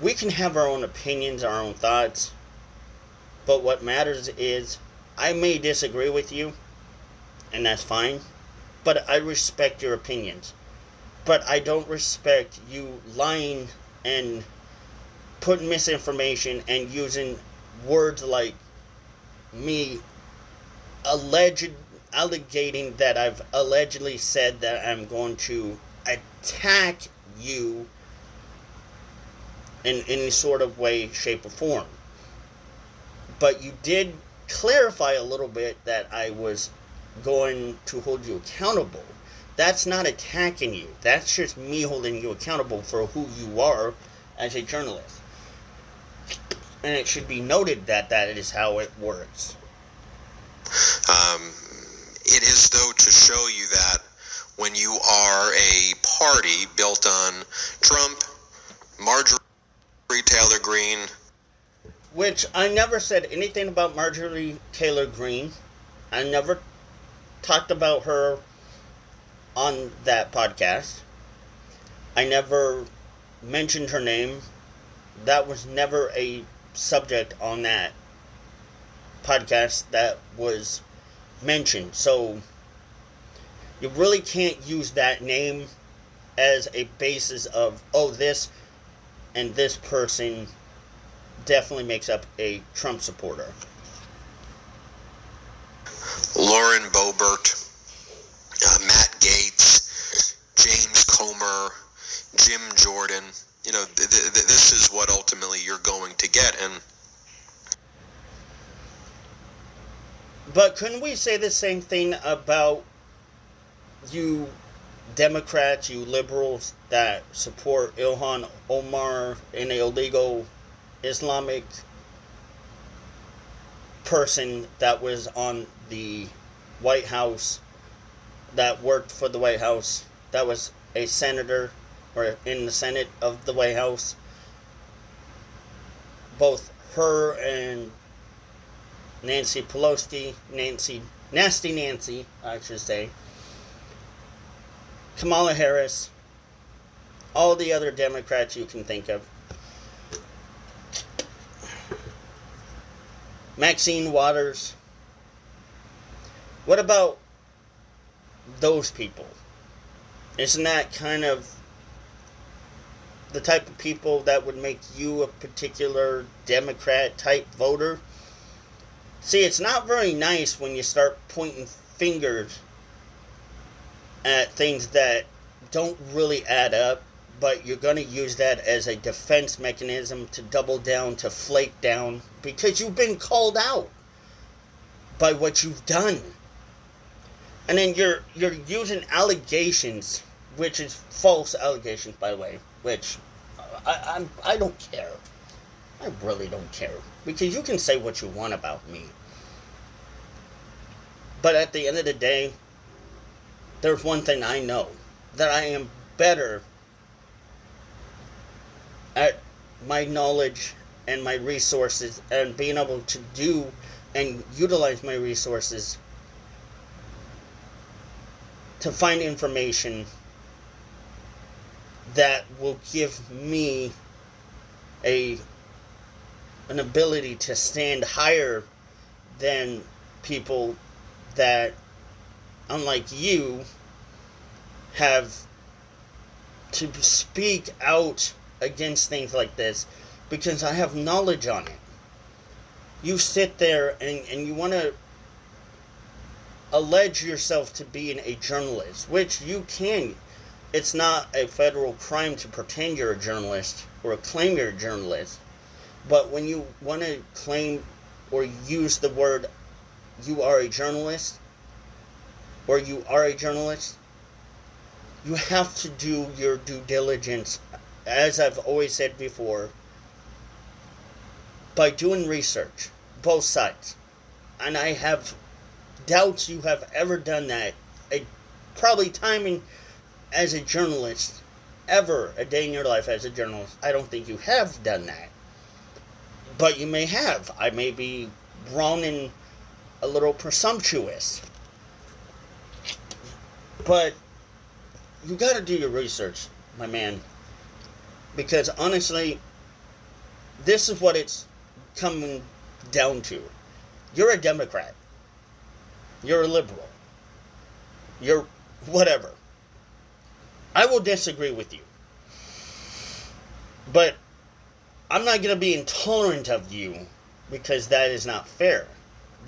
we can have our own opinions, our own thoughts, but what matters is, I may disagree with you, and that's fine, but I respect your opinions. But I don't respect you lying and putting misinformation and using words like me allegating that I've allegedly said that I'm going to attack you in any sort of way, shape, or form. But you did clarify a little bit that I was going to hold you accountable. That's not attacking you. That's just me holding you accountable for who you are as a journalist. And it should be noted that that is how it works. It is, though, to show you that when you are a party built on Trump, Marjorie Taylor Greene. Which I never said anything about Marjorie Taylor Greene. I never talked about her on that podcast. I never mentioned her name. That was never a subject on that podcast that was mentioned. So you really can't use that name as a basis of, oh, this and this person definitely makes up a Trump supporter. Lauren Boebert, Matt Gaetz, James Comer, Jim Jordan. You know, this is what ultimately you're going to get. And but couldn't we say the same thing about you Democrats, you liberals that support Ilhan Omar, an illegal Islamic person that was on the White House, that worked for the White House, that was a senator or in the Senate of the White House? Both her and Nancy Pelosi, Nasty Nancy, I should say, Kamala Harris, all the other Democrats you can think of, Maxine Waters. What about those people? Isn't that kind of the type of people that would make you a particular Democrat type voter? See, it's not very nice when you start pointing fingers at things that don't really add up, but you're going to use that as a defense mechanism to double down, to flake down, because you've been called out by what you've done. And then you're using allegations, which is false allegations, by the way, which I don't care. I really don't care. Because you can say what you want about me. But at the end of the day, there's one thing I know. That I am better at my knowledge and my resources and being able to do and utilize my resources to find information that will give me an ability to stand higher than people that, unlike you, have to speak out against things like this because I have knowledge on it. You sit there and you want to allege yourself to being a journalist, which you can. It's not a federal crime to pretend you're a journalist or claim you're a journalist. But when you want to claim or use the word you are a journalist or you are a journalist, you have to do your due diligence, as I've always said before, by doing research, both sides. And I have doubts you have ever done that. Probably timing as a journalist, ever a day in your life as a journalist, I don't think you have done that. But you may have. I may be wrong and a little presumptuous. But you got to do your research, my man. Because honestly, this is what it's coming down to. You're a Democrat. You're a liberal. You're whatever. I will disagree with you. But I'm not going to be intolerant of you because that is not fair.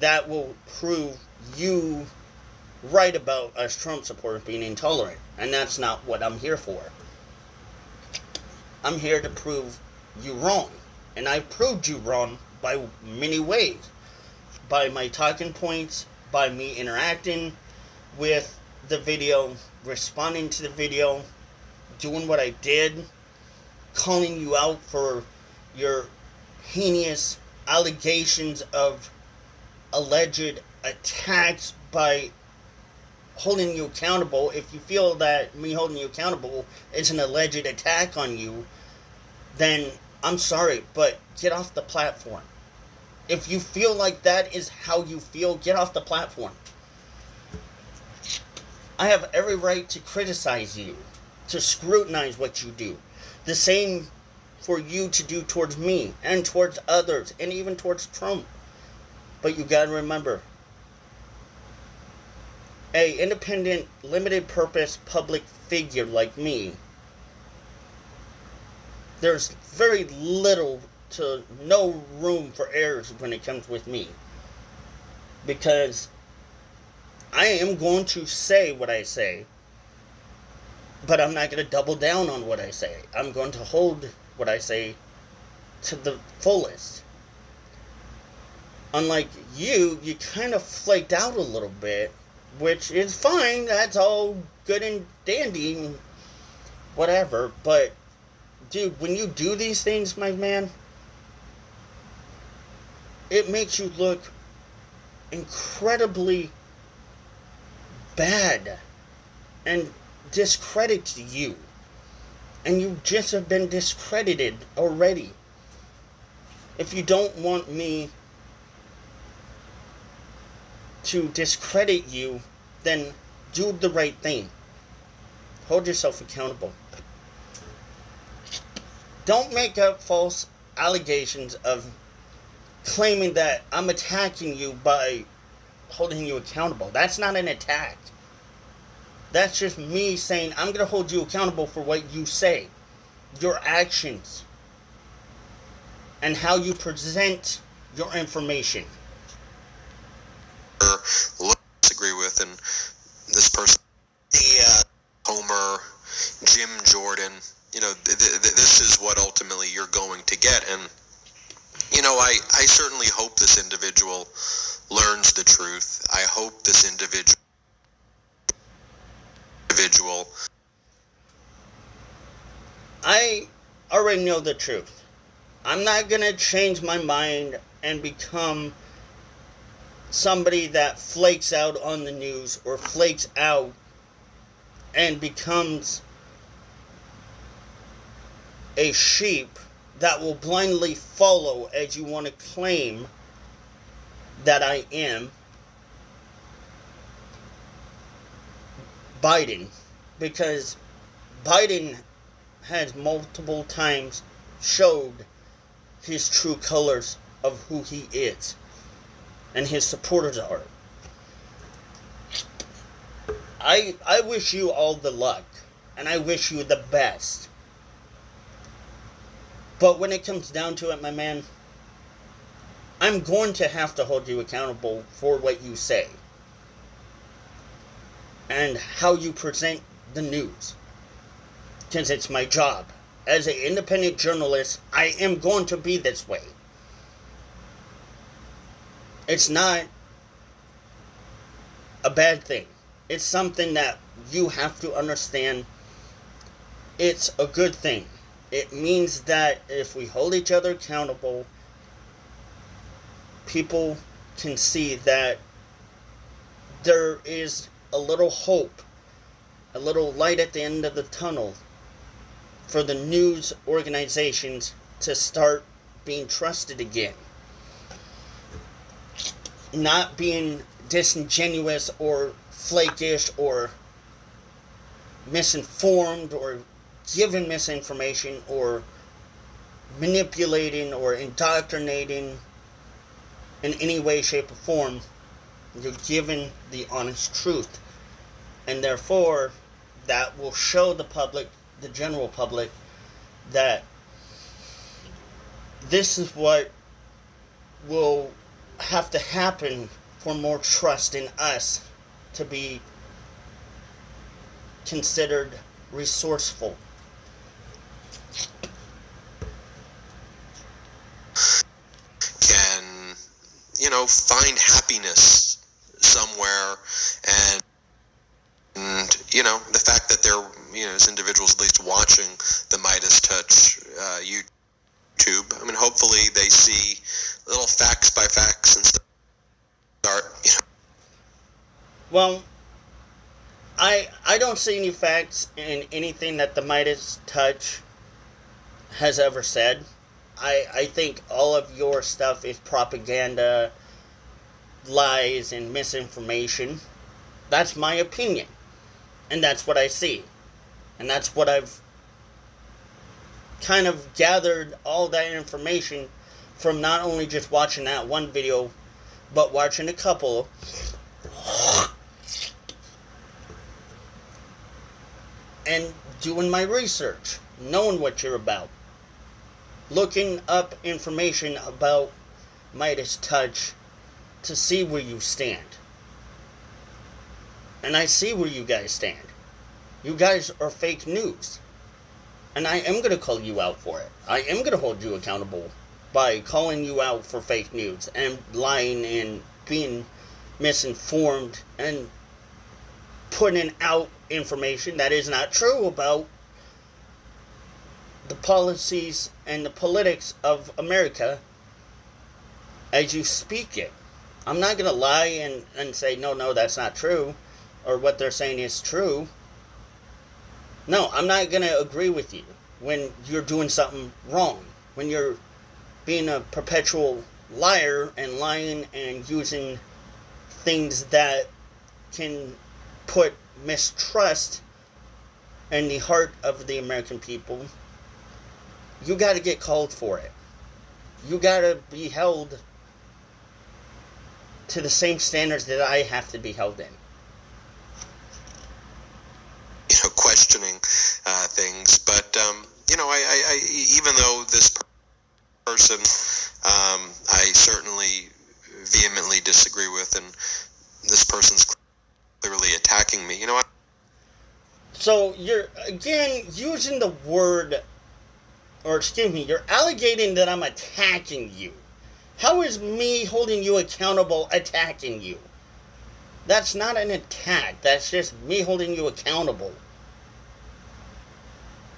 That will prove you right about us Trump supporters being intolerant. And that's not what I'm here for. I'm here to prove you wrong. And I proved you wrong by many ways. By my talking points, by me interacting with the video, responding to the video, doing what I did, calling you out for your heinous allegations of alleged attacks by holding you accountable. If you feel that me holding you accountable is an alleged attack on you, then I'm sorry, but get off the platform. If you feel like that is how you feel, get off the platform. I have every right to criticize you, to scrutinize what you do. The same for you to do towards me and towards others and even towards Trump. But you gotta remember, a independent, limited purpose public figure like me, there's very little to no room for errors when it comes with me. Because I am going to say what I say, but I'm not going to double down on what I say. I'm going to hold what I say to the fullest. Unlike you kind of flaked out a little bit, which is fine. That's all good and dandy and whatever. But, dude, when you do these things, my man, it makes you look incredibly bad and discredits you. And you just have been discredited already. If you don't want me to discredit you, then do the right thing. Hold yourself accountable. Don't make up false allegations of claiming that I'm attacking you by holding you accountable. That's not an attack. That's just me saying I'm going to hold you accountable for what you say, your actions, and how you present your information. Disagree with, and this person, the Homer, Jim Jordan, this is what ultimately you're going to get. And I certainly hope this individual learns the truth. I hope this individual individual. I already know the truth. I'm not going to change my mind and become somebody that flakes out on the news or flakes out and becomes a sheep that will blindly follow as you want to claim that I am Biden, because Biden has multiple times showed his true colors of who he is and his supporters are. I wish you all the luck and I wish you the best. But when it comes down to it, my man, I'm going to have to hold you accountable for what you say and how you present the news, because it's my job. As an independent journalist, I am going to be this way. It's not a bad thing. It's something that you have to understand. It's a good thing. It means that if we hold each other accountable, people can see that there is a little hope, a little light at the end of the tunnel for the news organizations to start being trusted again. Not being disingenuous or flakish or misinformed or giving misinformation or manipulating or indoctrinating in any way, shape, or form. You're given the honest truth. And therefore, that will show the public, the general public, that this is what will have to happen for more trust in us to be considered resourceful. Can, find happiness somewhere, and the fact that they're, as individuals at least watching the MeidasTouch YouTube, hopefully they see little facts by facts and start, Well, I don't see any facts in anything that the MeidasTouch has ever said. I think all of your stuff is propaganda, lies, and misinformation. That's my opinion. And that's what I see. And that's what I've kind of gathered all that information from not only just watching that one video, but watching a couple. And doing my research, knowing what you're about, looking up information about MeidasTouch to see where you stand. And I see where you guys stand. You guys are fake news. And I am going to call you out for it. I am going to hold you accountable by calling you out for fake news and lying and being misinformed and putting out information that is not true about the policies and the politics of America as you speak it. I'm not going to lie and say, no, that's not true, or what they're saying is true. No, I'm not going to agree with you when you're doing something wrong, when you're being a perpetual liar and lying and using things that can put mistrust in the heart of the American people. You got to get called for it. You got to be held to the same standards that I have to be held in. Questioning things, but I even though this person I certainly vehemently disagree with, and this person's clearly attacking me. So you're again using the word, or excuse me, you're alleging that I'm attacking you. How is me holding you accountable attacking you? That's not an attack. That's just me holding you accountable.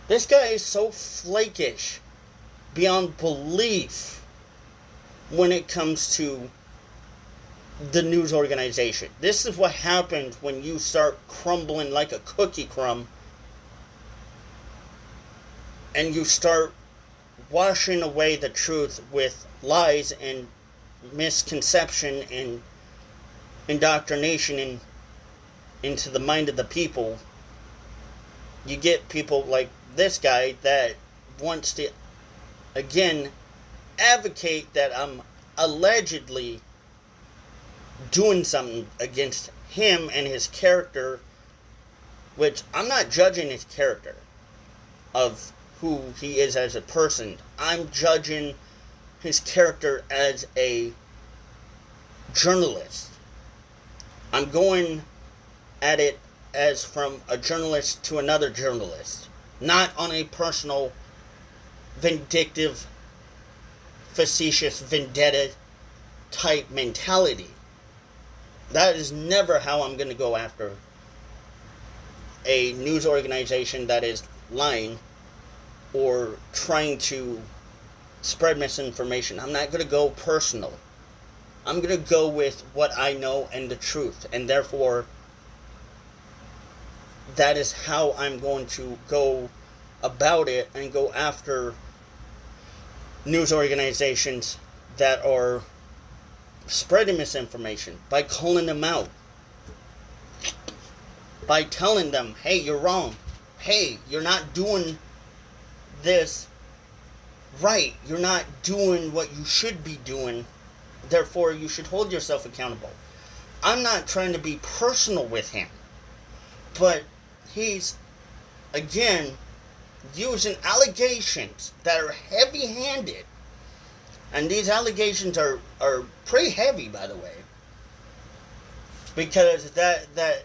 This guy is so flakish beyond belief when it comes to the news organization. This is what happens when you start crumbling like a cookie crumb and you start washing away the truth with lies and misconception and indoctrination into the mind of the people. You get people like this guy that wants to, again, advocate that I'm allegedly doing something against him and his character, which I'm not judging his character of who he is as a person. I'm judging his character as a journalist. I'm going at it as from a journalist to another journalist, not on a personal, vindictive, facetious, vendetta type mentality. That is never how I'm going to go after a news organization that is lying or trying to spread misinformation. I'm not going to go personal. I'm going to go with what I know and the truth. And therefore, that is how I'm going to go about it and go after news organizations that are spreading misinformation, by calling them out, by telling them, hey, you're wrong, hey, you're not doing this right, you're not doing what you should be doing, therefore you should hold yourself accountable. I'm not trying to be personal with him, but he's, again, using allegations that are heavy-handed. And these allegations are pretty heavy, by the way, because that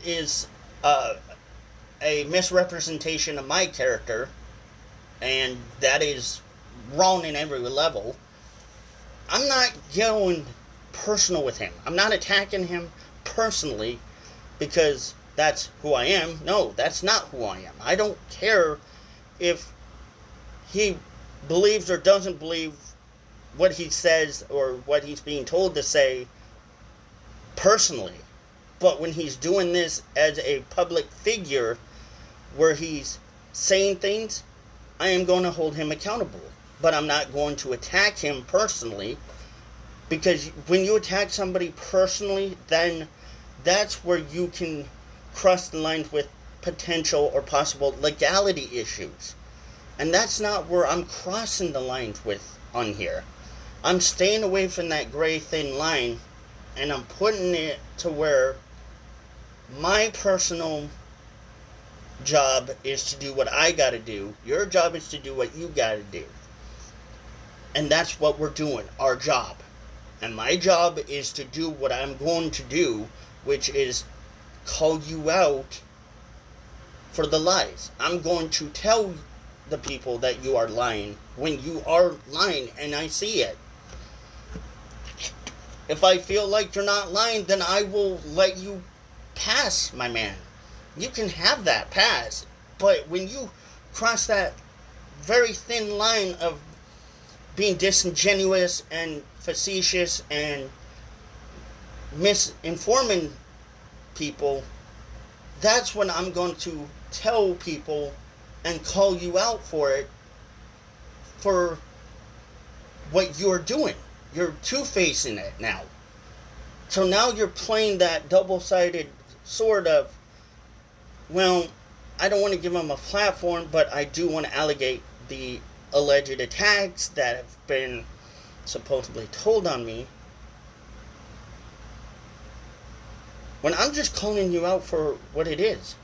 is a misrepresentation of my character, and that is wrong in every level. I'm not going personal with him. I'm not attacking him personally because that's who I am. No, that's not who I am. I don't care if he believes or doesn't believe what he says or what he's being told to say personally. But when he's doing this as a public figure where he's saying things, I am going to hold him accountable. But I'm not going to attack him personally, because when you attack somebody personally, then that's where you can cross the lines with potential or possible legality issues. And that's not where I'm crossing the lines with on here. I'm staying away from that gray thin line, and I'm putting it to where my personal job is to do what I gotta do. Your job is to do what you gotta do. And that's what we're doing, our job. And my job is to do what I'm going to do, which is call you out for the lies. I'm going to tell the people that you are lying when you are lying, and I see it. If I feel like you're not lying, then I will let you pass, my man. You can have that pass. But when you cross that very thin line of being disingenuous and facetious and misinforming people, that's when I'm going to tell people and call you out for it, for what you're doing. You're two-facing it now. So now you're playing that double-sided sword of, well, I don't want to give them a platform, but I do want to allegate the alleged attacks that have been supposedly told on me, when I'm just calling you out for what it is.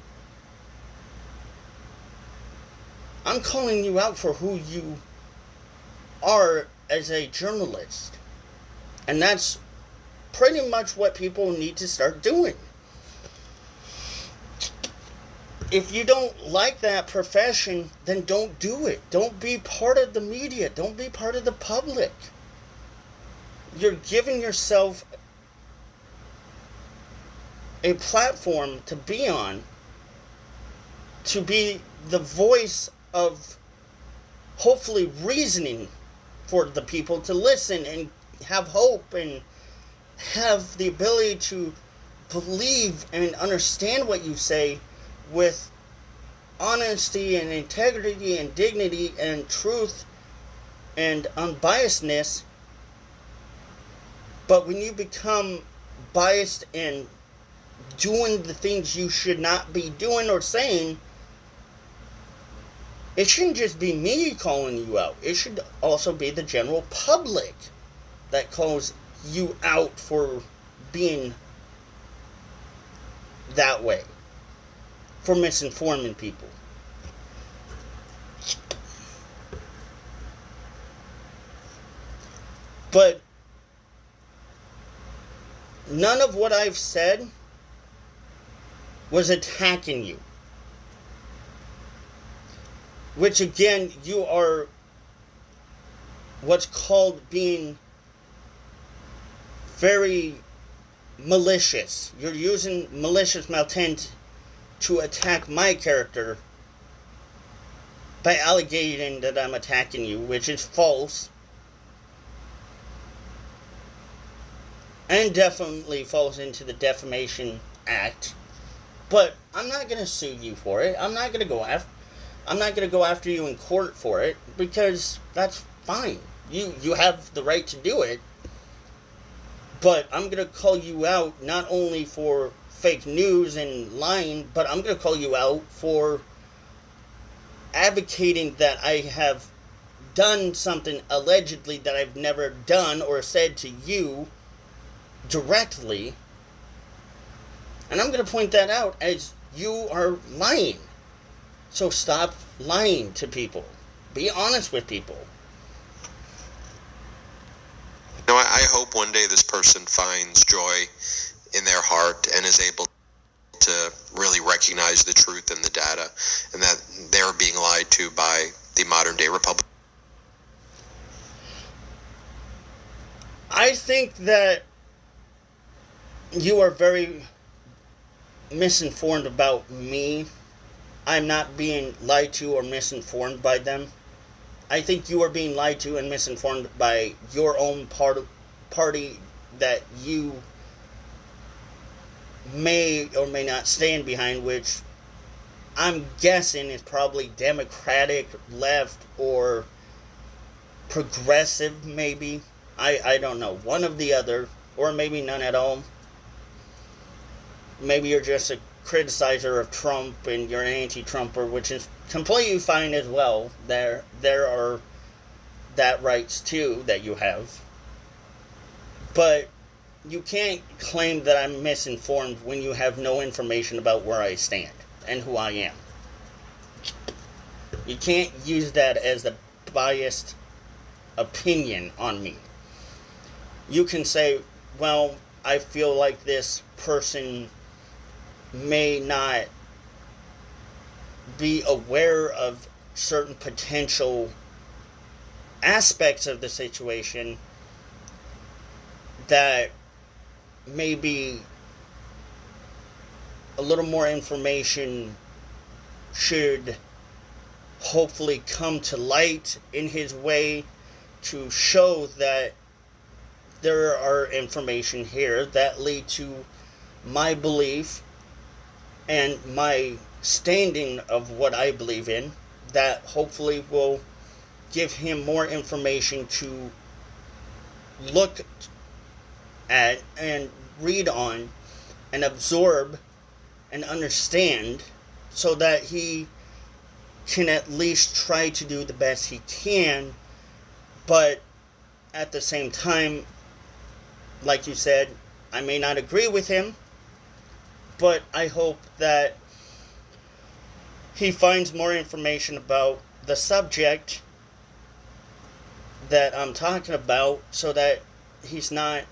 I'm calling you out for who you are as a journalist. And that's pretty much what people need to start doing. If you don't like that profession, then don't do it. Don't be part of the media. Don't be part of the public. You're giving yourself a platform to be on, to be the voice of hopefully reasoning for the people to listen and have hope and have the ability to believe and understand what you say with honesty and integrity and dignity and truth and unbiasedness. But when you become biased and doing the things you should not be doing or saying, it shouldn't just be me calling you out. It should also be the general public that calls you out for being that way, for misinforming people. But none of what I've said was attacking you. Which again, you are what's called being very malicious. You're using malicious maltent to attack my character by alleging that I'm attacking you, which is false. And definitely falls into the Defamation Act. But I'm not going to sue you for it. I'm not going to go after you in court for it, because that's fine. You have the right to do it. But I'm going to call you out not only for fake news and lying, but I'm going to call you out for advocating that I have done something allegedly that I've never done or said to you directly. And I'm going to point that out as you are lying. So stop lying to people. Be honest with people. No, I hope one day this person finds joy in their heart and is able to really recognize the truth in the data, and that they're being lied to by the modern day Republic. I think that you are very misinformed about me. I'm not being lied to or misinformed by them. I think you are being lied to and misinformed by your own party that you may or may not stand behind, which I'm guessing is probably Democratic, left, or progressive, maybe. I don't know. One of the other, or maybe none at all. Maybe you're just a criticizer of Trump and you're an anti-Trumper, which is completely fine as well. There are that rights too that you have. But you can't claim that I'm misinformed when you have no information about where I stand and who I am. You can't use that as a biased opinion on me. You can say, well, I feel like this person may not be aware of certain potential aspects of the situation that maybe a little more information should hopefully come to light in his way to show that there are information here that lead to my belief and my standing of what I believe in, that hopefully will give him more information to look at and read on and absorb and understand, so that he can at least try to do the best he can. But at the same time, like you said, I may not agree with him, but I hope that he finds more information about the subject that I'm talking about, so that he's not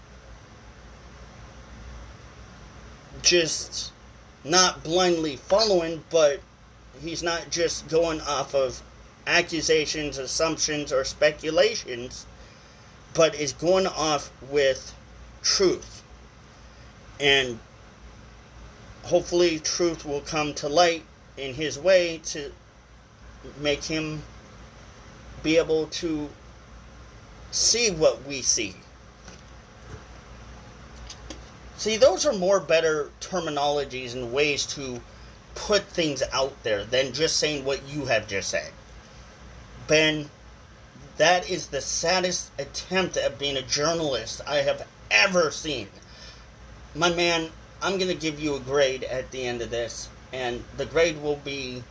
just not blindly following, but he's not just going off of accusations, assumptions, or speculations, but is going off with truth and hopefully truth will come to light in his way to make him be able to see what we see. See, those are more better terminologies and ways to put things out there than just saying what you have just said. Ben, that is the saddest attempt at being a journalist I have ever seen. My man, I'm going to give you a grade at the end of this, and the grade will be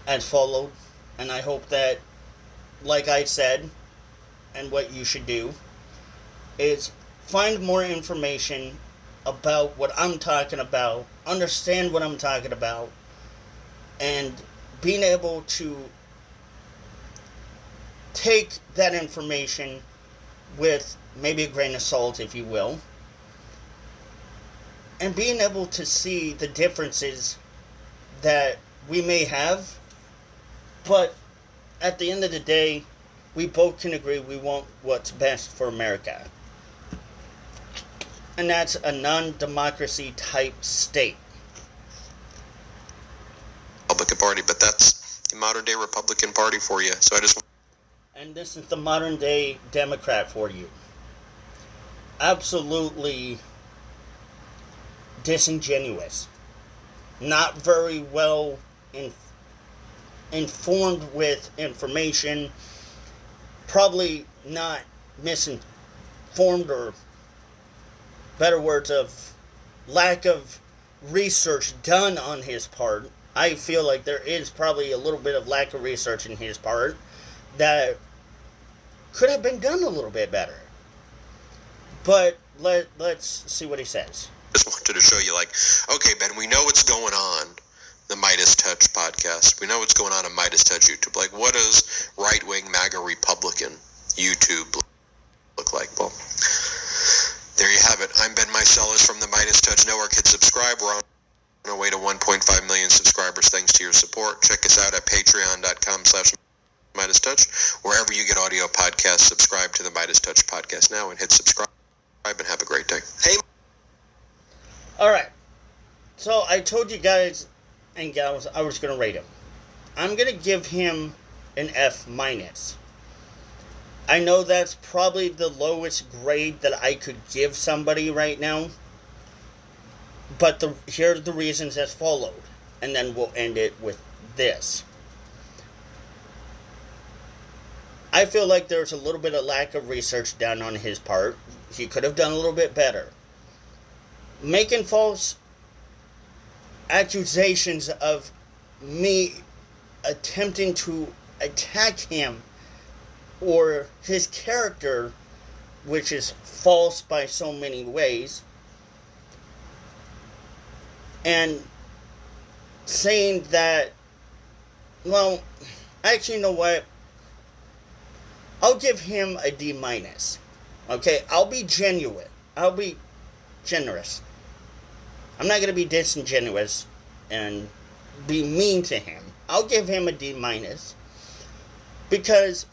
as followed. And I hope that, like I said, and what you should do, is find more information about what I'm talking about, understand what I'm talking about, and being able to take that information with maybe a grain of salt, if you will, and being able to see the differences that we may have, but at the end of the day, we both can agree we want what's best for America. And that's a non-democracy type state. Republican Party, but that's the modern day Republican Party for you. So I just... And this is the modern day Democrat for you. Absolutely disingenuous. Not very well informed with information. Probably not misinformed, or better words, of lack of research done on his part. I feel like there is probably a little bit of lack of research in his part that could have been done a little bit better. But let's see what he says. Just wanted to show you, like, okay, Ben, we know what's going on the MeidasTouch podcast. We know what's going on MeidasTouch YouTube. Like, what does right-wing MAGA Republican YouTube look like? Well, there you have it. I'm Ben Mycelis from the MeidasTouch Network. Hit subscribe. We're on our way to 1.5 million subscribers thanks to your support. Check us out at patreon.com/MeidasTouch. Wherever you get audio podcasts, subscribe to the MeidasTouch podcast now and hit subscribe, and have a great day. Hey. Alright. So I told you guys and gals I was going to rate him. I'm going to give him an F-. I know that's probably the lowest grade that I could give somebody right now. But here are the reasons as followed. And then we'll end it with this. I feel like there's a little bit of lack of research done on his part. He could have done a little bit better. Making false accusations of me attempting to attack him or his character, which is false by so many ways, and saying that, well, actually, you know what? I'll give him a D-. Okay, I'll be genuine. I'll be generous. I'm not going to be disingenuous and be mean to him. I'll give him a D- because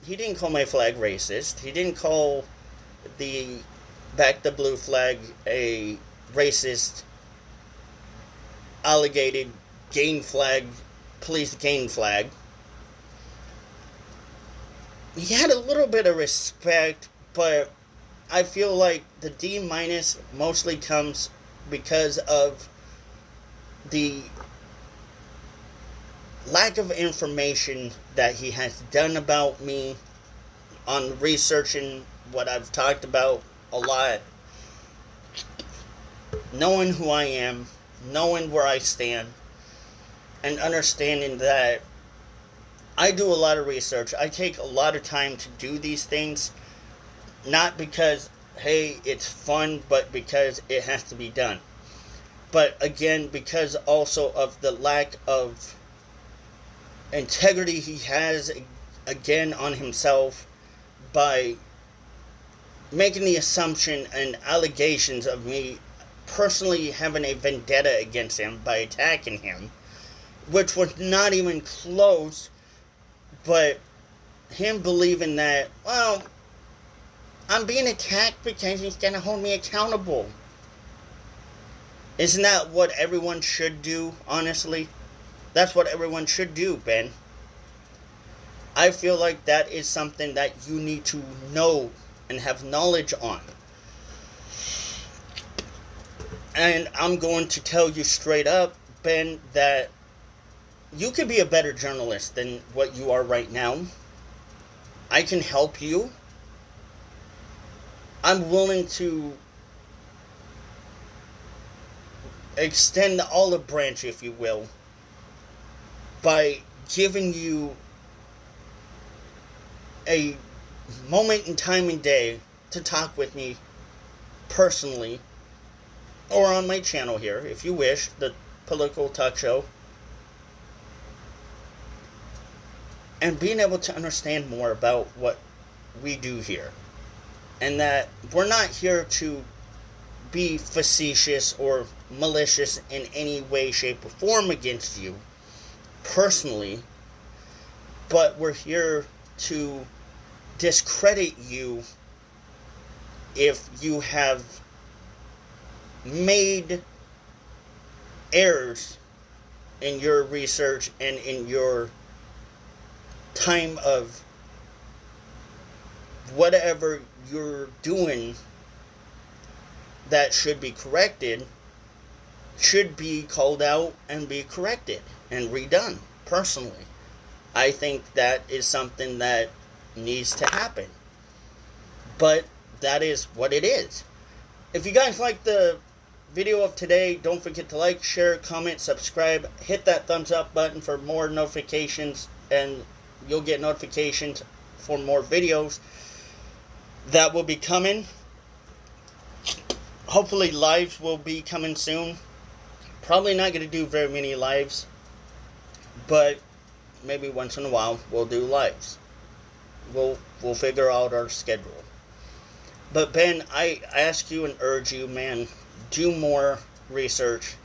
he didn't call my flag racist. He didn't call the Back the Blue flag a racist, alligated gain flag, police gain flag. He had a little bit of respect, but I feel like the D- mostly comes because of the lack of information that he has done about me on researching what I've talked about a lot, knowing who I am, knowing where I stand, and understanding that I do a lot of research. I take a lot of time to do these things, not because, hey, it's fun, but because it has to be done. But again, because also of the lack of integrity he has, again, on himself by making the assumption and allegations of me personally having a vendetta against him by attacking him, which was not even close, but him believing that, well, I'm being attacked because he's going to hold me accountable. Isn't that what everyone should do, honestly? That's what everyone should do, Ben. I feel like that is something that you need to know and have knowledge on. And I'm going to tell you straight up, Ben, that you could be a better journalist than what you are right now. I can help you. I'm willing to extend the olive branch, if you will, by giving you a moment in time and day to talk with me personally, or on my channel here, if you wish, the Political Talk Show, and being able to understand more about what we do here, and that we're not here to be facetious or malicious in any way, shape, or form against you personally, but we're here to discredit you if you have made errors in your research and in your time of whatever you're doing that should be corrected, should be called out and be corrected and redone. Personally, I think that is something that needs to happen, but that is what it is. If you guys like the video of today, don't forget to like, share, comment, subscribe, hit that thumbs up button for more notifications, and you'll get notifications for more videos that will be coming. Hopefully lives will be coming soon. Probably not going to do very many lives, but maybe once in a while we'll do lives. We'll figure out our schedule. But Ben, I ask you and urge you, man, do more research,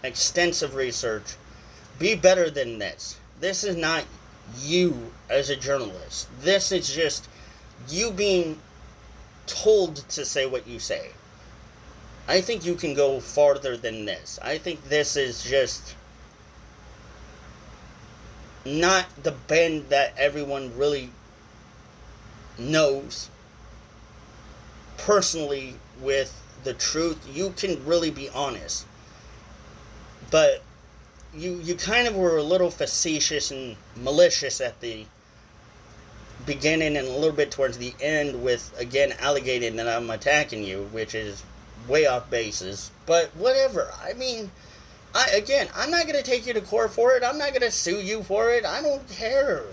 extensive research. Be better than this. This is not you as a journalist. This is just you being told to say what you say. I think you can go farther than this. I think this is just not the Ben that everyone really knows personally with the truth. You can really be honest, but you kind of were a little facetious and malicious at the beginning and a little bit towards the end with, again, alleging that I'm attacking you, which is way off basis. But whatever. I mean, I'm not going to take you to court for it. I'm not going to sue you for it. I don't care.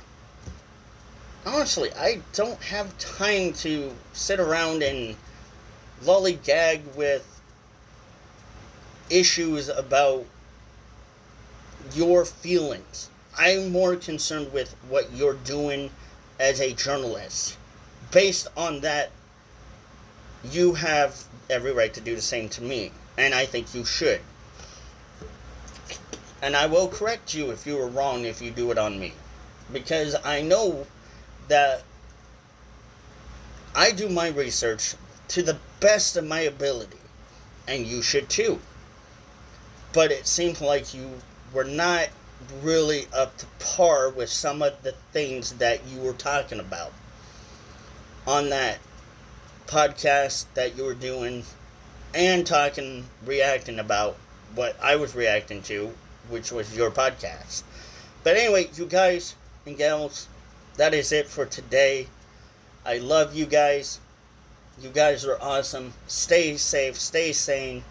Honestly, I don't have time to sit around and lollygag with issues about your feelings. I'm more concerned with what you're doing as a journalist. Based on that, you have every right to do the same to me, and I think you should. And I will correct you if you were wrong if you do it on me, because I know that I do my research to the best of my ability, and you should too. But it seems like you were not really up to par with some of the things that you were talking about on that podcast that you were doing, and reacting about what I was reacting to, which was your podcast. But anyway, you guys and gals, that is it for today. I love you guys. You guys are awesome. Stay safe, stay sane,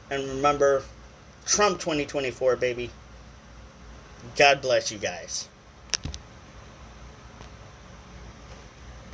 and remember, Trump 2024, baby. God bless you guys.